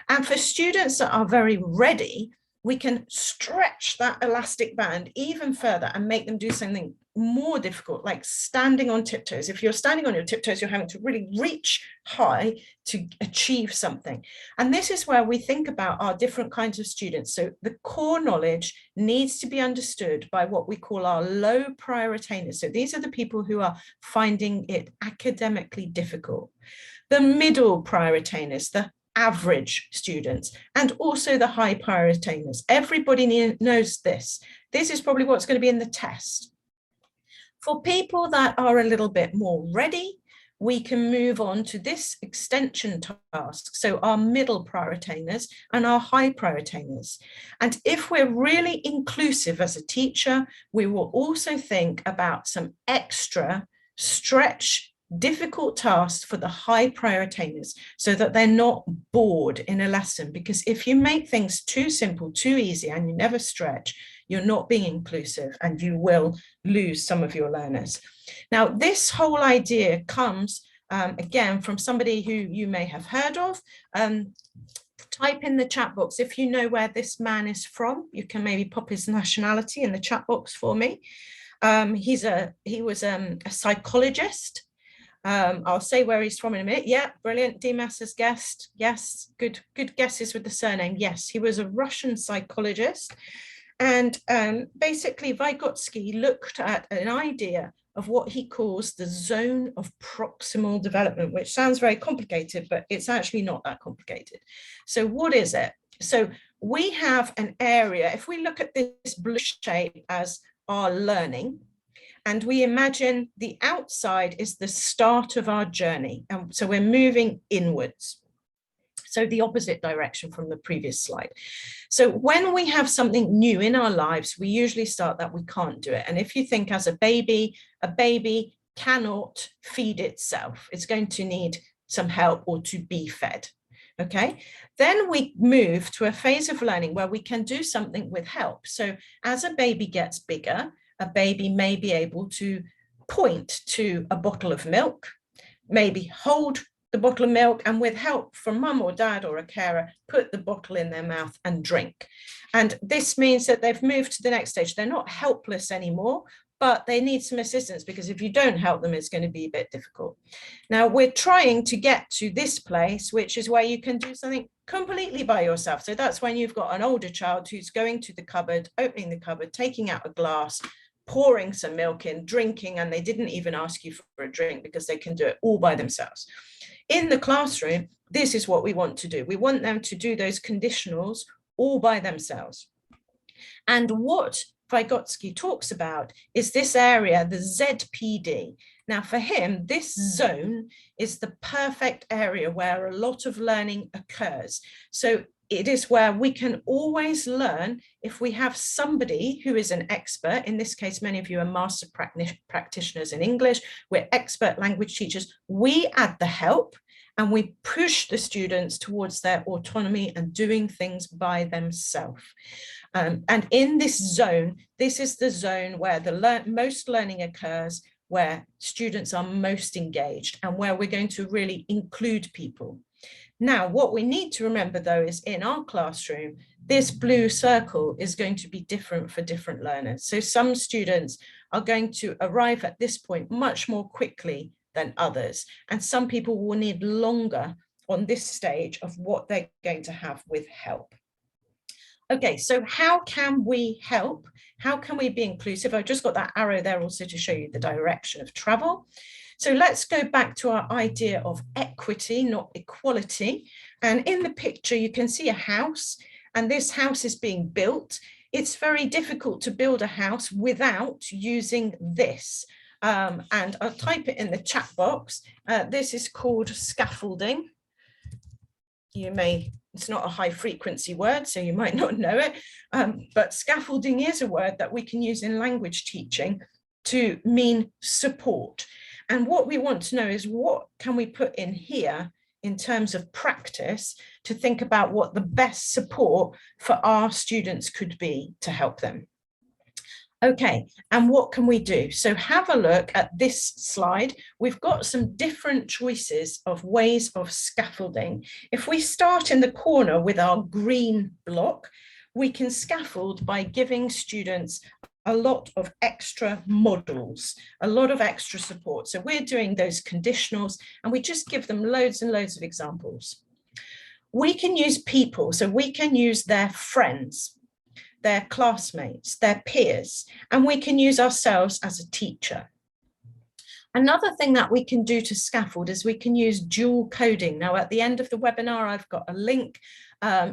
[SPEAKER 3] And for students that are very ready, we can stretch that elastic band even further and make them do something more difficult, like standing on tiptoes. If you're standing on your tiptoes, you're having to really reach high to achieve something. And this is where we think about our different kinds of students. So the core knowledge needs to be understood by what we call our low prior attainers. So these are the people who are finding it academically difficult. The middle prior attainers, the average students, and also the high prior attainers. Everybody knows this. This is probably what's going to be in the test. For people that are a little bit more ready, we can move on to this extension task. So our middle prior attainers and our high prior attainers. And if we're really inclusive as a teacher, we will also think about some extra stretch difficult tasks for the high prior attainers so that they're not bored in a lesson. Because if you make things too simple, too easy, and you never stretch, you're not being inclusive and you will lose some of your learners. Now, this whole idea comes again from somebody who you may have heard of. Type in the chat box if you know where this man is from. You can maybe pop his nationality in the chat box for me. He was a psychologist. I'll say where he's from in a minute. Yeah, brilliant. Dimas has guessed. Yes, good guesses with the surname. Yes, he was a Russian psychologist. And basically, Vygotsky looked at an idea of what he calls the zone of proximal development, which sounds very complicated, but it's actually not that complicated. So what is it? So we have an area, if we look at this blue shape as our learning, and we imagine the outside is the start of our journey. And so we're moving inwards. So the opposite direction from the previous slide. So when we have something new in our lives, we usually start that we can't do it. And if you think as a baby cannot feed itself. It's going to need some help or to be fed. Okay, then we move to a phase of learning where we can do something with help. So as a baby gets bigger, a baby may be able to point to a bottle of milk, maybe hold the bottle of milk, and with help from mum or dad or a carer, put the bottle in their mouth and drink. And this means that they've moved to the next stage. They're not helpless anymore, but they need some assistance, because if you don't help them, it's going to be a bit difficult. Now, we're trying to get to this place, which is where you can do something completely by yourself. So that's when you've got an older child who's going to the cupboard, opening the cupboard, taking out a glass, pouring some milk in, drinking, and they didn't even ask you for a drink because they can do it all by themselves. In the classroom, this is what we want to do. We want them to do those conditionals all by themselves. And what Vygotsky talks about is this area, the ZPD. Now for him, this zone is the perfect area where a lot of learning occurs. So it is where we can always learn if we have somebody who is an expert. In this case, many of you are master practitioners in English. We're expert language teachers. We add the help and we push the students towards their autonomy and doing things by themselves. And in this zone, this is the zone where the most learning occurs, where students are most engaged and where we're going to really include people. Now, what we need to remember, though, is in our classroom, this blue circle is going to be different for different learners. So some students are going to arrive at this point much more quickly than others. And some people will need longer on this stage of what they're going to have with help. Okay, so how can we help? How can we be inclusive? I've just got that arrow there also to show you the direction of travel. So let's go back to our idea of equity, not equality. And in the picture, you can see a house, and this house is being built. It's very difficult to build a house without using this. And I'll type it in the chat box. This is called scaffolding. It's not a high frequency word, so you might not know it, but scaffolding is a word that we can use in language teaching to mean support. And what we want to know is what can we put in here in terms of practice to think about what the best support for our students could be to help them. Okay, and what can we do? So have a look at this slide. We've got some different choices of ways of scaffolding. If we start in the corner with our green block, we can scaffold by giving students a lot of extra models, a lot of extra support. So we're doing those conditionals and we just give them loads and loads of examples. We can use people, so we can use their friends, their classmates, their peers, and we can use ourselves as a teacher. Another thing that we can do to scaffold is we can use dual coding. Now, at the end of the webinar, I've got a link.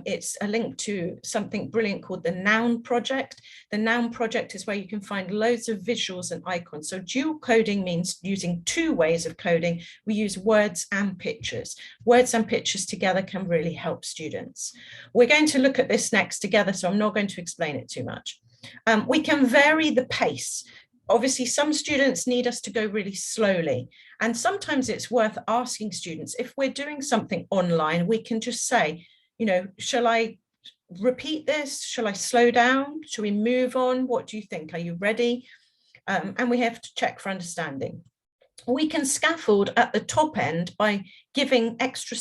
[SPEAKER 3] It's a link to something brilliant called the Noun Project. The Noun Project is where you can find loads of visuals and icons. So dual coding means using two ways of coding. We use words and pictures. Words and pictures together can really help students. We're going to look at this next together, so I'm not going to explain it too much. We can vary the pace. Obviously, some students need us to go really slowly. And sometimes it's worth asking students, if we're doing something online, we can just say, you know, shall I repeat this? Shall I slow down? Shall we move on? What do you think? Are you ready? And we have to check for understanding. We can scaffold at the top end by giving extra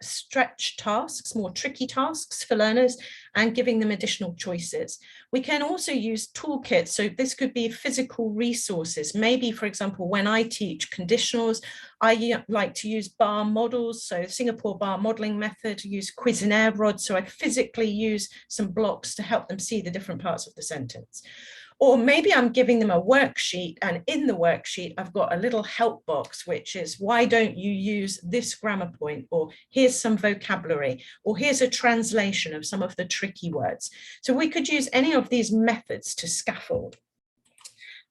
[SPEAKER 3] stretch tasks, more tricky tasks for learners, and giving them additional choices. We can also use toolkits. So this could be physical resources. Maybe, for example, when I teach conditionals, I like to use bar models. So Singapore bar modeling method, use Cuisenaire rods. So I physically use some blocks to help them see the different parts of the sentence. Or maybe I'm giving them a worksheet, and in the worksheet, I've got a little help box, which is, why don't you use this grammar point? Or here's some vocabulary, or here's a translation of some of the tricky words. So we could use any of these methods to scaffold.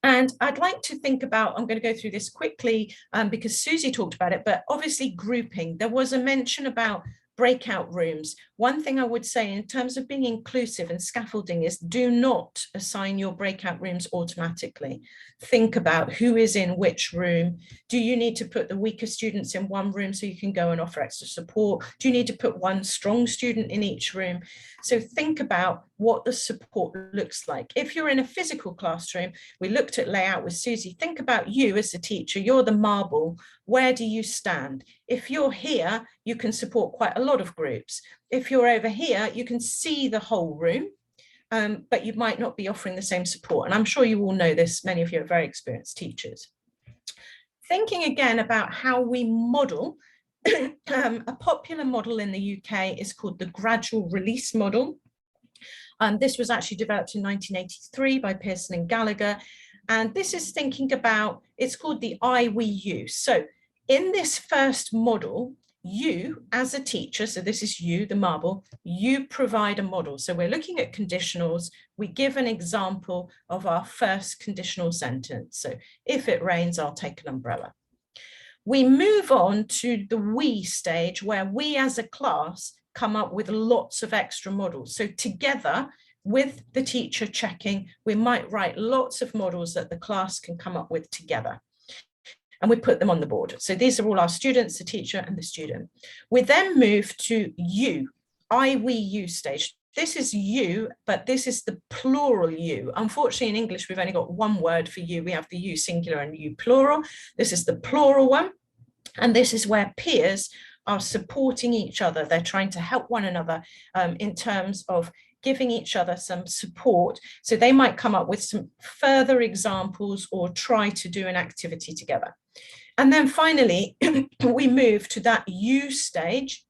[SPEAKER 3] And I'd like to think about, I'm going to go through this quickly because Susie talked about it, but obviously grouping. There was a mention about breakout rooms. One thing I would say in terms of being inclusive and scaffolding is, do not assign your breakout rooms automatically. Think about who is in which room. Do you need to put the weaker students in one room so you can go and offer extra support? Do you need to put one strong student in each room? So think about what the support looks like. If you're in a physical classroom, we looked at layout with Susie, think about you as the teacher, you're the marble. Where do you stand? If you're here, you can support quite a lot of groups. If you're over here, you can see the whole room, but you might not be offering the same support. And I'm sure you all know this, many of you are very experienced teachers. Thinking again about how we model, a popular model in the UK is called the gradual release model. This was actually developed in 1983 by Pearson and Gallagher. And this is thinking about, it's called the I, we, you. So in this first model, you as a teacher, so this is you, the marble, you provide a model. So we're looking at conditionals. We give an example of our first conditional sentence. So if it rains, I'll take an umbrella. We move on to the we stage, where we as a class come up with lots of extra models. So together with the teacher checking, we might write lots of models that the class can come up with together. And we put them on the board. So these are all our students, the teacher and the student. We then move to you, I, we, you stage. This is you, but this is the plural you. Unfortunately, in English, we've only got one word for you. We have the you singular and you plural. This is the plural one. And this is where peers are supporting each other. They're trying to help one another in terms of giving each other some support. So they might come up with some further examples or try to do an activity together. And then finally, we move to that you stage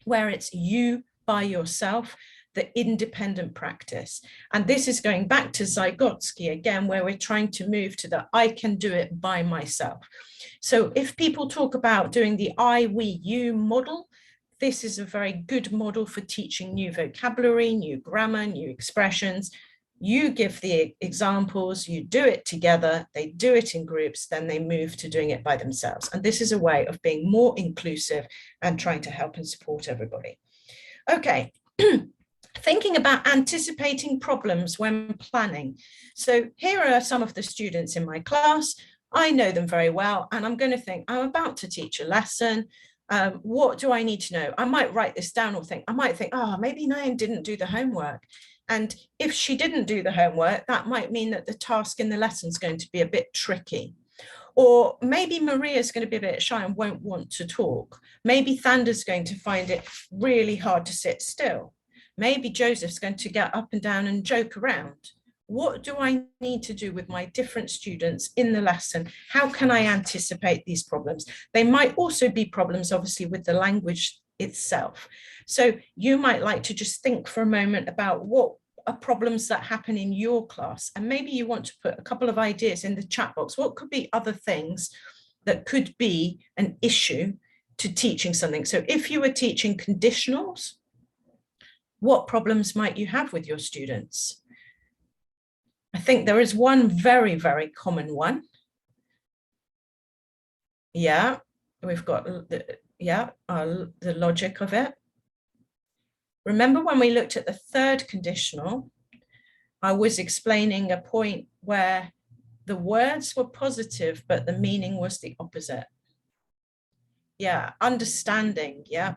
[SPEAKER 3] where it's you by yourself, the independent practice. And this is going back to Vygotsky again, where we're trying to move to the I can do it by myself. So if people talk about doing the I, we, you model, this is a very good model for teaching new vocabulary, new grammar, new expressions. You give the examples, you do it together, they do it in groups, then they move to doing it by themselves. And this is a way of being more inclusive and trying to help and support everybody. Okay, thinking about anticipating problems when planning. So here are some of the students in my class. I know them very well, and I'm going to think, I'm about to teach a lesson. What do I need to know? I might write this down or I might think, oh, maybe Naeem didn't do the homework. And if she didn't do the homework, that might mean that the task in the lesson is going to be a bit tricky. Or maybe Maria's going to be a bit shy and won't want to talk. Maybe Thander's going to find it really hard to sit still. Maybe Joseph's going to get up and down and joke around. What do I need to do with my different students in the lesson? How can I anticipate these problems? They might also be problems, obviously, with the language itself. So you might like to just think for a moment about what are problems that happen in your class. And maybe you want to put a couple of ideas in the chat box. What could be other things that could be an issue to teaching something? So if you were teaching conditionals, what problems might you have with your students? I think there is one very, very common one. Yeah, we've got the logic of it. Remember when we looked at the third conditional, I was explaining a point where the words were positive, but the meaning was the opposite. Yeah, understanding, yeah.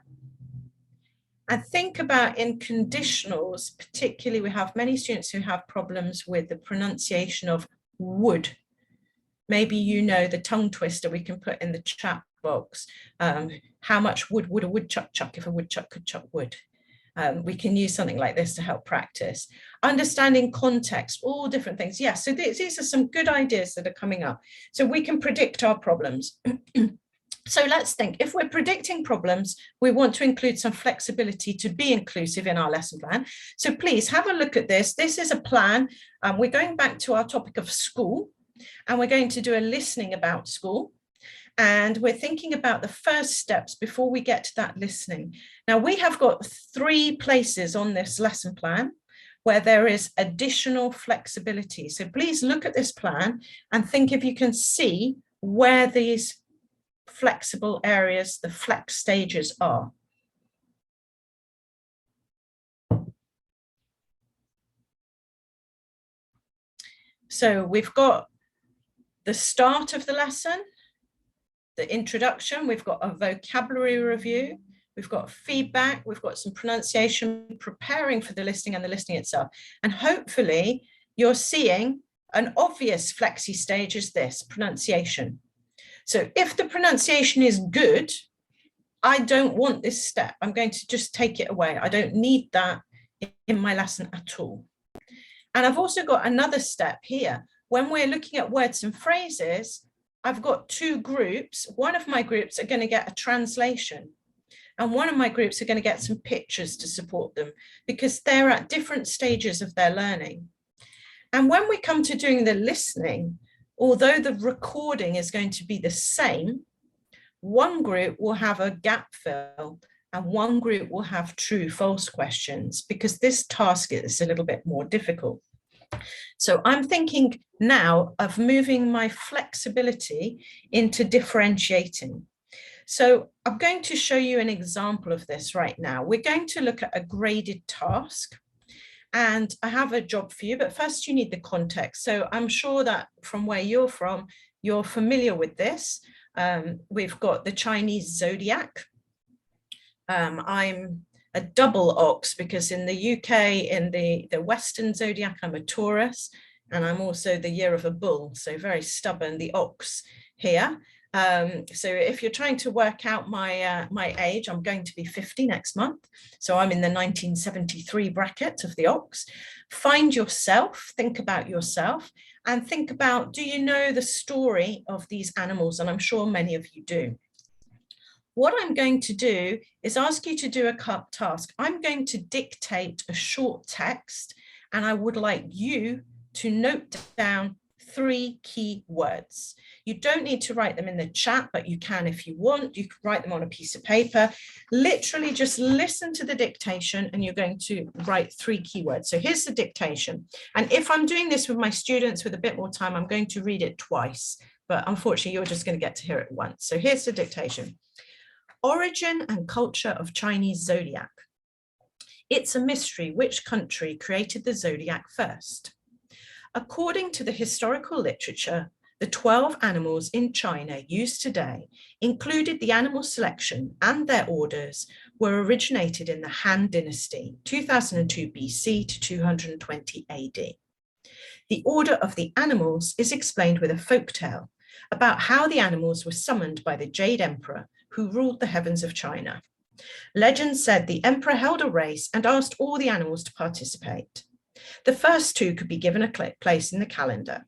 [SPEAKER 3] And think about in conditionals, particularly we have many students who have problems with the pronunciation of would. Maybe you know the tongue twister we can put in the chat box. How much would a woodchuck chuck if a woodchuck could chuck wood? We can use something like this to help practice. Understanding context, all different things. Yes, so these are some good ideas that are coming up. So we can predict our problems. So let's think, if we're predicting problems, we want to include some flexibility to be inclusive in our lesson plan. So please have a look at this. This is a plan. We're going back to our topic of school, and we're going to do a listening about school. And we're thinking about the first steps before we get to that listening. Now, we have got 3 places on this lesson plan where there is additional flexibility. So please look at this plan and think if you can see where these flexible areas, the flex stages are. So we've got the start of the lesson, the introduction, we've got a vocabulary review, we've got feedback, we've got some pronunciation, preparing for the listening and the listening itself. And hopefully you're seeing an obvious flexi stage is this, pronunciation. So if the pronunciation is good, I don't want this step. I'm going to just take it away. I don't need that in my lesson at all. And I've also got another step here. When we're looking at words and phrases, I've got 2 groups. One of my groups are going to get a translation, and one of my groups are going to get some pictures to support them because they're at different stages of their learning. And when we come to doing the listening, although the recording is going to be the same, one group will have a gap fill and one group will have true false questions because this task is a little bit more difficult. So I'm thinking now of moving my flexibility into differentiating. So I'm going to show you an example of this right now. We're going to look at a graded task. And I have a job for you, but first you need the context. So I'm sure that from where you're from, you're familiar with this. We've got the Chinese zodiac. I'm a double ox because in the UK, in the Western zodiac, I'm a Taurus, and I'm also the year of a bull, so very stubborn, the ox here. So if you're trying to work out my age, I'm going to be 50 next month. So I'm in the 1973 bracket of the ox. Find yourself, think about yourself, and think about, do you know the story of these animals? And I'm sure many of you do. What I'm going to do is ask you to do a task. I'm going to dictate a short text, and I would like you to note down 3 key words. You don't need to write them in the chat, but you can if you want. You can write them on a piece of paper. Literally just listen to the dictation and you're going to write 3 keywords. So here's the dictation. And if I'm doing this with my students with a bit more time, I'm going to read it twice, but unfortunately you're just going to get to hear it once. So here's the dictation. Origin and culture of Chinese zodiac. It's a mystery which country created the zodiac first. According to the historical literature, the 12 animals in China used today included the animal selection, and their orders were originated in the Han Dynasty, 2002 BC to 220 AD. The order of the animals is explained with a folktale about how the animals were summoned by the Jade Emperor who ruled the heavens of China. Legend said the emperor held a race and asked all the animals to participate. The first 2 could be given a place in the calendar.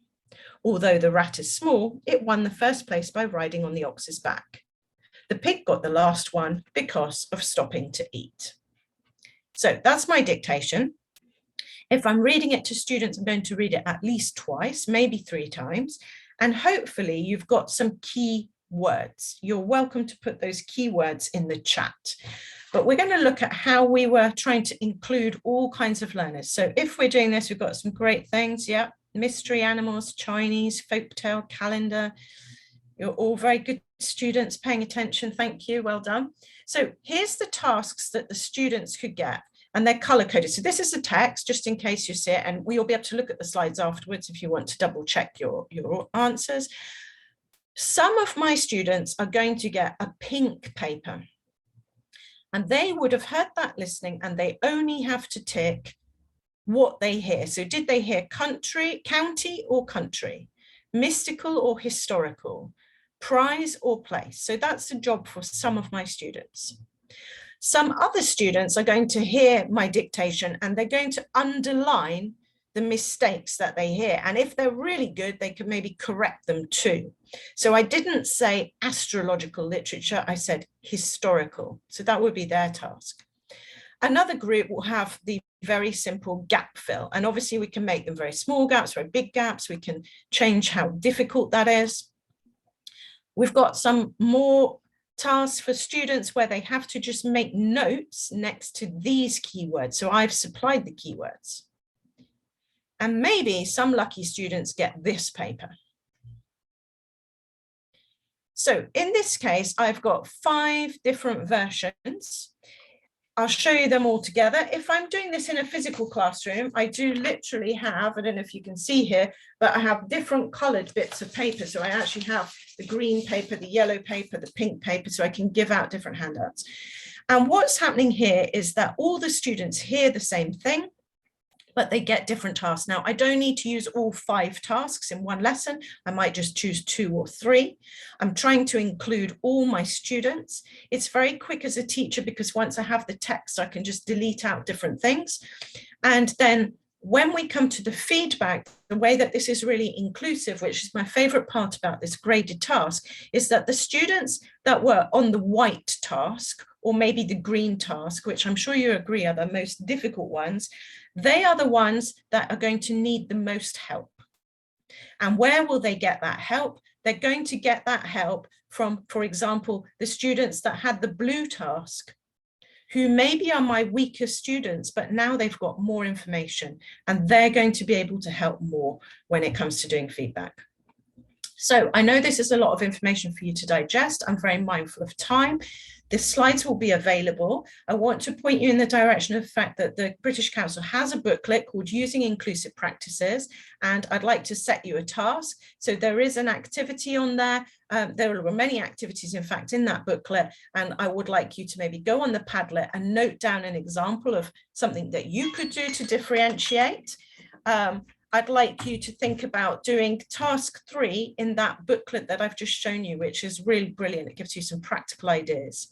[SPEAKER 3] Although the rat is small, it won the first place by riding on the ox's back. The pig got the last one because of stopping to eat. So that's my dictation. If I'm reading it to students, I'm going to read it at least twice, maybe 3 times. And hopefully you've got some key words. You're welcome to put those keywords in the chat. But we're going to look at how we were trying to include all kinds of learners. So if we're doing this, we've got some great things. Yeah, mystery animals, Chinese, folktale, calendar. You're all very good students paying attention. Thank you. Well done. So here's the tasks that the students could get, and they're color coded. So this is the text, just in case you see it, and we'll be able to look at the slides afterwards if you want to double check your answers. Some of my students are going to get a pink paper, and they would have heard that listening, and they only have to tick what they hear. So did they hear country, county or country, mystical or historical, prize or place? So that's a job for some of my students. Some other students are going to hear my dictation and they're going to underline the mistakes that they hear. And if they're really good, they can maybe correct them too. So I didn't say astrological literature, I said historical. So that would be their task. Another group will have the very simple gap fill. And obviously we can make them very small gaps, very big gaps. We can change how difficult that is. We've got some more tasks for students where they have to just make notes next to these keywords. So I've supplied the keywords. And maybe some lucky students get this paper. So in this case, I've got 5 different versions. I'll show you them all together. If I'm doing this in a physical classroom, I do literally have, I don't know if you can see here, but I have different colored bits of paper. So I actually have the green paper, the yellow paper, the pink paper, so I can give out different handouts. And what's happening here is that all the students hear the same thing, but they get different tasks. Now, I don't need to use all 5 tasks in one lesson. I might just choose 2 or 3. I'm trying to include all my students. It's very quick as a teacher because once I have the text, I can just delete out different things. And then when we come to the feedback, the way that this is really inclusive, which is my favorite part about this graded task, is that the students that were on the white task, or maybe the green task, which I'm sure you agree are the most difficult ones, they are the ones that are going to need the most help. And where will they get that help? They're going to get that help from, for example, the students that had the blue task, who maybe are my weaker students, but now they've got more information and they're going to be able to help more when it comes to doing feedback. So I know this is a lot of information for you to digest. I'm very mindful of time. The slides will be available. I want to point you in the direction of the fact that the British Council has a booklet called Using Inclusive Practices, and I'd like to set you a task. So there is an activity on there. There were many activities, in fact, in that booklet, and I would like you to maybe go on the Padlet and note down an example of something that you could do to differentiate. I'd like you to think about doing task 3 in that booklet that I've just shown you, which is really brilliant. It gives you some practical ideas.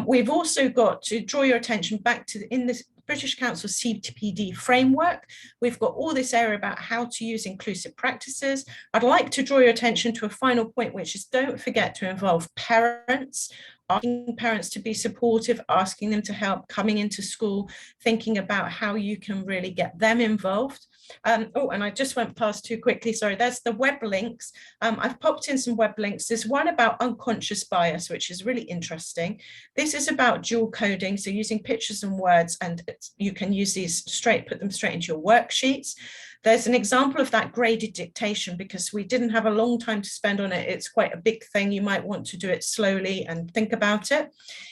[SPEAKER 3] We've also got to draw your attention back to in this British Council CPD framework. We've got all this area about how to use inclusive practices. I'd like to draw your attention to a final point, which is don't forget to involve parents, asking parents to be supportive, asking them to help, coming into school, thinking about how you can really get them involved. Oh, and I just went past too quickly, sorry, there's the web links. I've popped in some web links. There's one about unconscious bias, which is really interesting. This is about dual coding, so using pictures and words, and you can use these put them straight into your worksheets. There's an example of that graded dictation, because we didn't have a long time to spend on it. It's quite a big thing. You might want to do it slowly and think about it.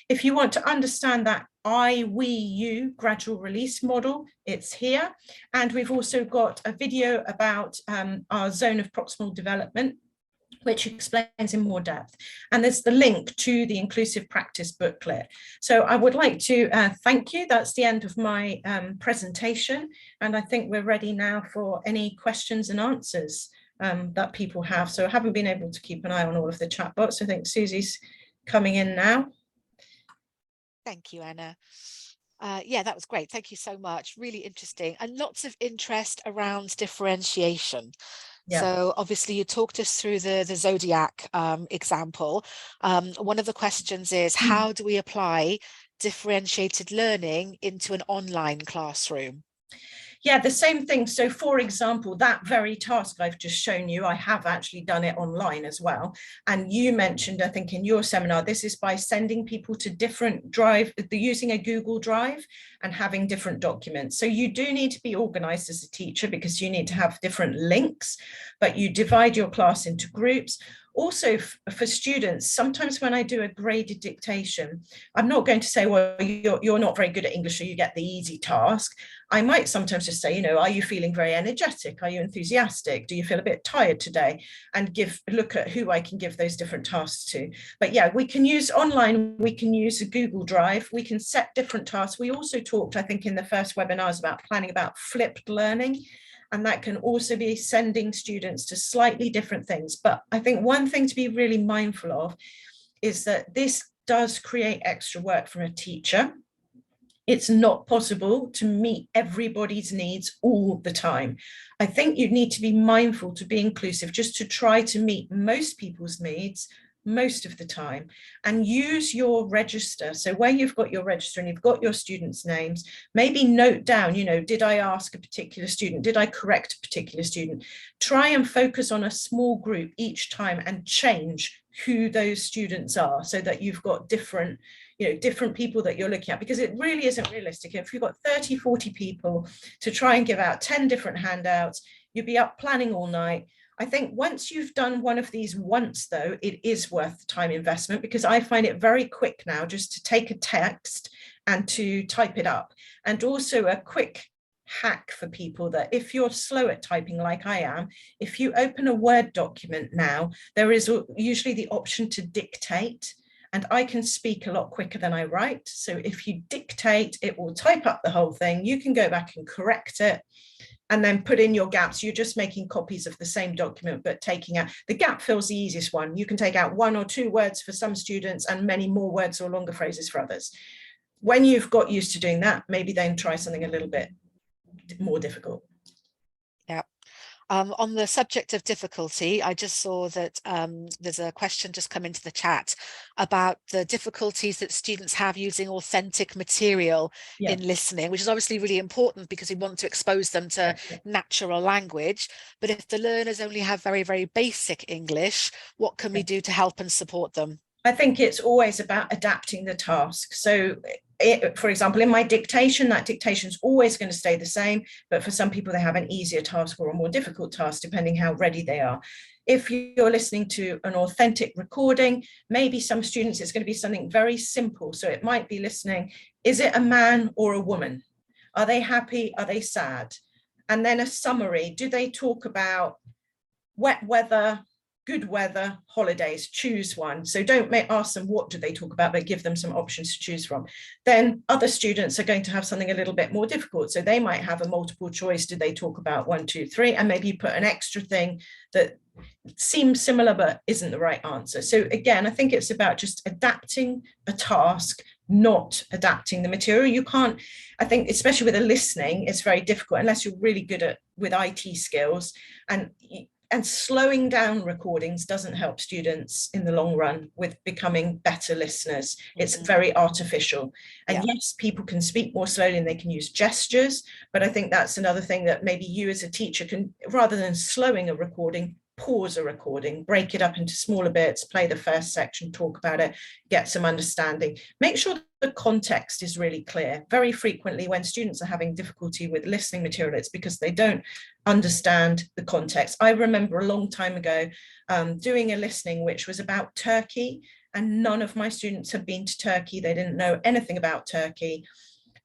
[SPEAKER 3] If you want to understand that I, we, you gradual release model, it's here. And we've also got a video about our zone of proximal development, which explains in more depth. And there's the link to the inclusive practice booklet. So I would like to thank you. That's the end of my presentation. And I think we're ready now for any questions and answers that people have. So I haven't been able to keep an eye on all of the chat bots. I think Susie's coming in now.
[SPEAKER 2] Thank you, Anna. Yeah, that was great. Thank you so much. Really interesting, and lots of interest around differentiation. Yeah. So obviously you talked us through the Zodiac example. One of the questions is, how do we apply differentiated learning into an online classroom?
[SPEAKER 3] Yeah, the same thing. So for example, that very task I've just shown you, I have actually done it online as well. And you mentioned, I think in your seminar, this is by sending people to different using a Google Drive and having different documents. So you do need to be organized as a teacher, because you need to have different links, but you divide your class into groups. Also for students, sometimes when I do a graded dictation, I'm not going to say, well, you're not very good at English, so you get the easy task. I might sometimes just say, you know, are you feeling very energetic? Are you enthusiastic? Do you feel a bit tired today? And look at who I can give those different tasks to. But yeah, we can use online, we can use a Google Drive, we can set different tasks. We also talked, I think, in the first webinars about planning about flipped learning. And that can also be sending students to slightly different things. But I think one thing to be really mindful of is that this does create extra work for a teacher. It's not possible to meet everybody's needs all the time. I think you need to be mindful to be inclusive, just to try to meet most people's needs most of the time, and use your register. So where you've got your register and you've got your students' names, maybe note down, you know, did I ask a particular student? Did I correct a particular student? Try and focus on a small group each time and change who those students are, so that you've got different, you know, different people that you're looking at, because it really isn't realistic. If you've got 30, 40 people to try and give out 10 different handouts, you'd be up planning all night. I think once you've done one of these once, though, it is worth the time investment, because I find it very quick now just to take a text and to type it up. And also a quick hack for people, that if you're slow at typing like I am, if you open a Word document now, there is usually the option to dictate. And I can speak a lot quicker than I write. So if you dictate, it will type up the whole thing. You can go back and correct it, and then put in your gaps. You're just making copies of the same document, but taking out the gap fills the easiest one. You can take out 1 or 2 words for some students and many more words or longer phrases for others. When you've got used to doing that, maybe then try something a little bit more difficult.
[SPEAKER 2] Yeah. On the subject of difficulty, I just saw that there's a question just come into the chat about the difficulties that students have using authentic material in listening, which is obviously really important, because we want to expose them to natural language. But if the learners only have very, very basic English, what can we do to help and support them?
[SPEAKER 3] I think it's always about adapting the task. So for example, in my dictation, that dictation is always going to stay the same, but for some people they have an easier task or a more difficult task, depending how ready they are. If you're listening to an authentic recording, maybe some students, it's going to be something very simple. So it might be listening, is it a man or a woman? Are they happy? Are they sad? And then a summary. Do they talk about wet weather, good weather, holidays? Choose one. So don't ask them what do they talk about, but give them some options to choose from. Then other students are going to have something a little bit more difficult. So they might have a multiple choice. Do they talk about 1, 2, 3? And maybe you put an extra thing that seems similar but isn't the right answer. So again, I think it's about just adapting a task, not adapting the material. You can't, I think, especially with a listening, it's very difficult unless you're really good with IT skills, and slowing down recordings doesn't help students in the long run with becoming better listeners. It's very artificial. And yes, people can speak more slowly and they can use gestures, but I think that's another thing that maybe you as a teacher can, rather than slowing a recording, pause a recording, break it up into smaller bits, play the first section, talk about it, get some understanding. Make sure the context is really clear. Very frequently when students are having difficulty with listening material, it's because they don't understand the context. I remember a long time ago doing a listening which was about Turkey, and none of my students had been to Turkey. They didn't know anything about Turkey,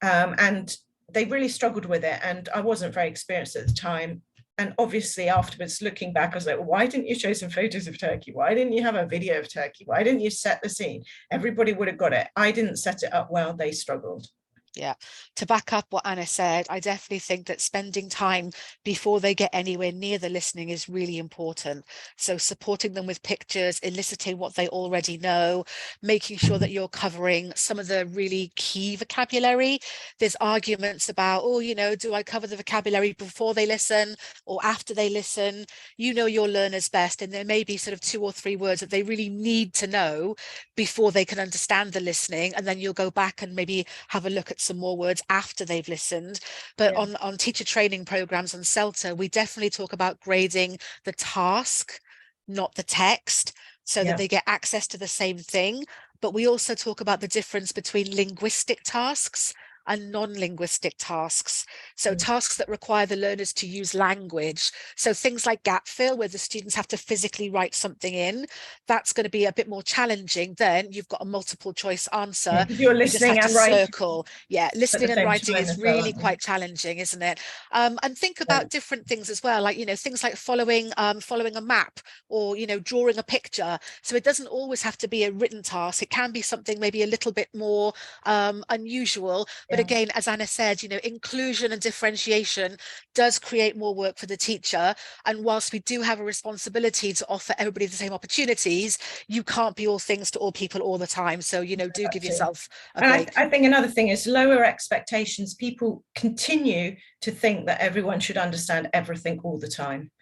[SPEAKER 3] and they really struggled with it, and I wasn't very experienced at the time. And obviously afterwards, looking back, I was like, why didn't you show some photos of Turkey? Why didn't you have a video of Turkey? Why didn't you set the scene? Everybody would have got it. I didn't set it up well. They struggled.
[SPEAKER 2] Yeah, to back up what Anna said, I definitely think that spending time before they get anywhere near the listening is really important. So supporting them with pictures, eliciting what they already know, making sure that you're covering some of the really key vocabulary. There's arguments about, oh, you know, do I cover the vocabulary before they listen or after they listen? You know your learners best, and there may be sort of 2 or 3 words that they really need to know before they can understand the listening, and then you'll go back and maybe have a look at some more words after they've listened. But on teacher training programs on CELTA, we definitely talk about grading the task, not the text, so that they get access to the same thing. But we also talk about the difference between linguistic tasks and non-linguistic tasks. So tasks that require the learners to use language. So things like gap fill, where the students have to physically write something in, that's going to be a bit more challenging than you've got a multiple choice answer.
[SPEAKER 3] You're listening and writing.
[SPEAKER 2] Circle. Yeah, listening and writing is really quite challenging, isn't it? And think about different things as well, like, you know, things like following a map, or, you know, drawing a picture. So it doesn't always have to be a written task. It can be something maybe a little bit more unusual. But again, as Anna said, you know, inclusion and differentiation does create more work for the teacher. And whilst we do have a responsibility to offer everybody the same opportunities, you can't be all things to all people all the time. So, you know, do give yourself a break.
[SPEAKER 3] I think another thing is lower expectations. People continue to think that everyone should understand everything all the time.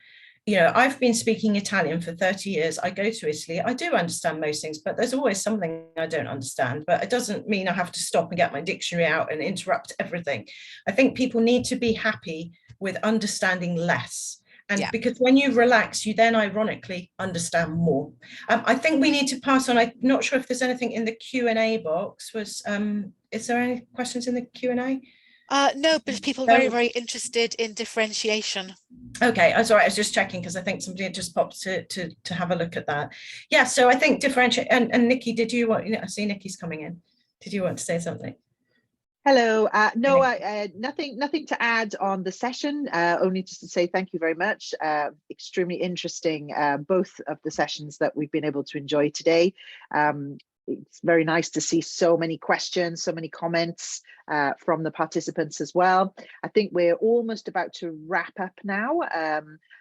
[SPEAKER 3] You know, I've been speaking Italian for 30 years. I go to Italy. I do understand most things, but there's always something I don't understand. But it doesn't mean I have to stop and get my dictionary out and interrupt everything. I think people need to be happy with understanding less. And because when you relax, you then ironically understand more. I think we need to pass on. I'm not sure if there's anything in the Q&A box. Is there any questions in the Q&A?
[SPEAKER 2] No, but people are very, very interested in differentiation.
[SPEAKER 3] Okay, I'm sorry, I was just checking because I think somebody had just popped to have a look at that. Yeah, so I think differentiate. And Nikki, did you want? I see Nikki's coming in. Did you want to say something?
[SPEAKER 4] Hello. No, nothing to add on the session. Only just to say thank you very much. Extremely interesting, both of the sessions that we've been able to enjoy today. It's very nice to see so many questions, so many comments from the participants as well. I think we're almost about to wrap up now.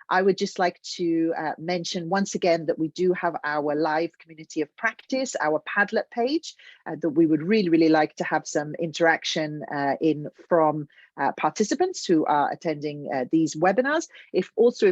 [SPEAKER 4] I would just like to mention once again that we do have our live community of practice, our Padlet page, that we would really, really like to have some interaction from participants who are attending these webinars. If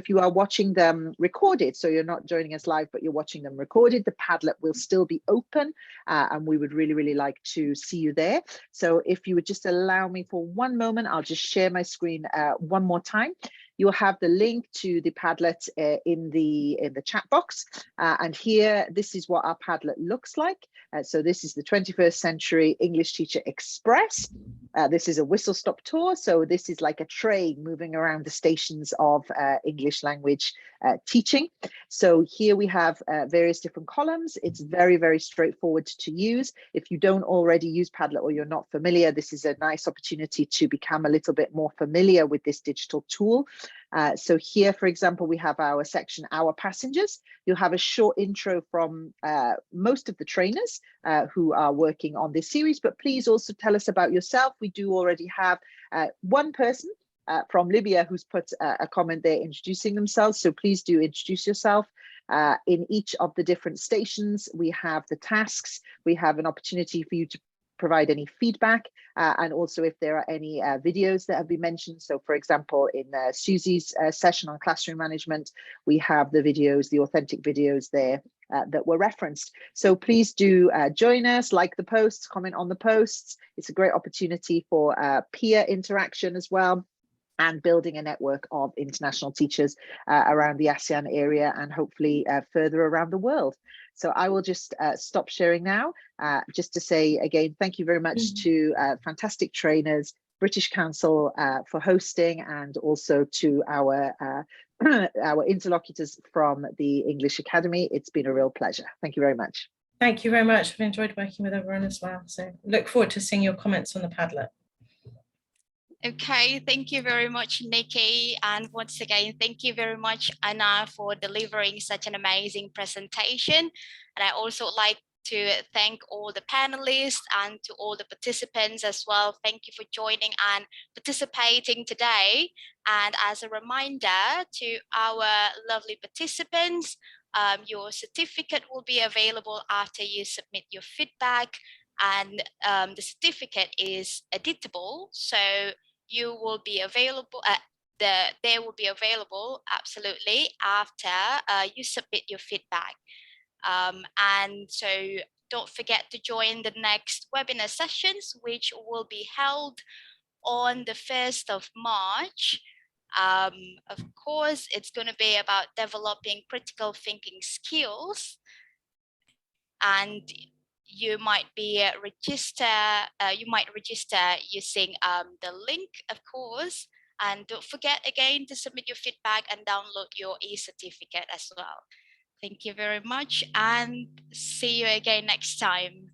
[SPEAKER 4] you are watching them recorded, so you're not joining us live, but you're watching them recorded, the Padlet will still be open, and we would really, really like to see you there. So if you would just allow me for one moment, I'll just share my screen one more time. You'll have the link to the Padlet in the chat box. And here, this is what our Padlet looks like. So this is the 21st Century English Teacher Express. This is a whistle-stop tour. So this is like a train moving around the stations of English language teaching. So here we have various different columns. It's very, very straightforward to use. If you don't already use Padlet or you're not familiar, this is a nice opportunity to become a little bit more familiar with this digital tool. So here, for example, we have our section, Our Passengers. You'll have a short intro from most of the trainers who are working on this series, but please also tell us about yourself. We do already have one person from Libya who's put a comment there introducing themselves. So please do introduce yourself. In each of the different stations, we have the tasks. We have an opportunity for you to provide any feedback, and also if there are any videos that have been mentioned. So for example, in Susie's session on classroom management, we have the videos, the authentic videos there that were referenced. So please do join us, like the posts, comment on the posts. It's a great opportunity for peer interaction as well, and building a network of international teachers around the ASEAN area and hopefully further around the world. So I will just stop sharing now, just to say again, thank you very much to fantastic trainers, British Council for hosting, and also to our our interlocutors from the English Academy. It's been a real pleasure. Thank you very much.
[SPEAKER 3] Thank you very much. I've enjoyed working with everyone as well. So look forward to seeing your comments on the Padlet.
[SPEAKER 5] Okay, thank you very much, Nikki. And once again, thank you very much, Anna, for delivering such an amazing presentation. And I also like to thank all the panelists and to all the participants as well. Thank you for joining and participating today. And as a reminder to our lovely participants, your certificate will be available after you submit your feedback, and the certificate is editable. So you will be available, they will be available absolutely after you submit your feedback. And so don't forget to join the next webinar sessions, which will be held on the 1st of March. Of course, it's going to be about developing critical thinking skills, and you might be you might register using the link, of course. And don't forget again to submit your feedback and download your e-certificate as well. Thank you very much, and see you again next time.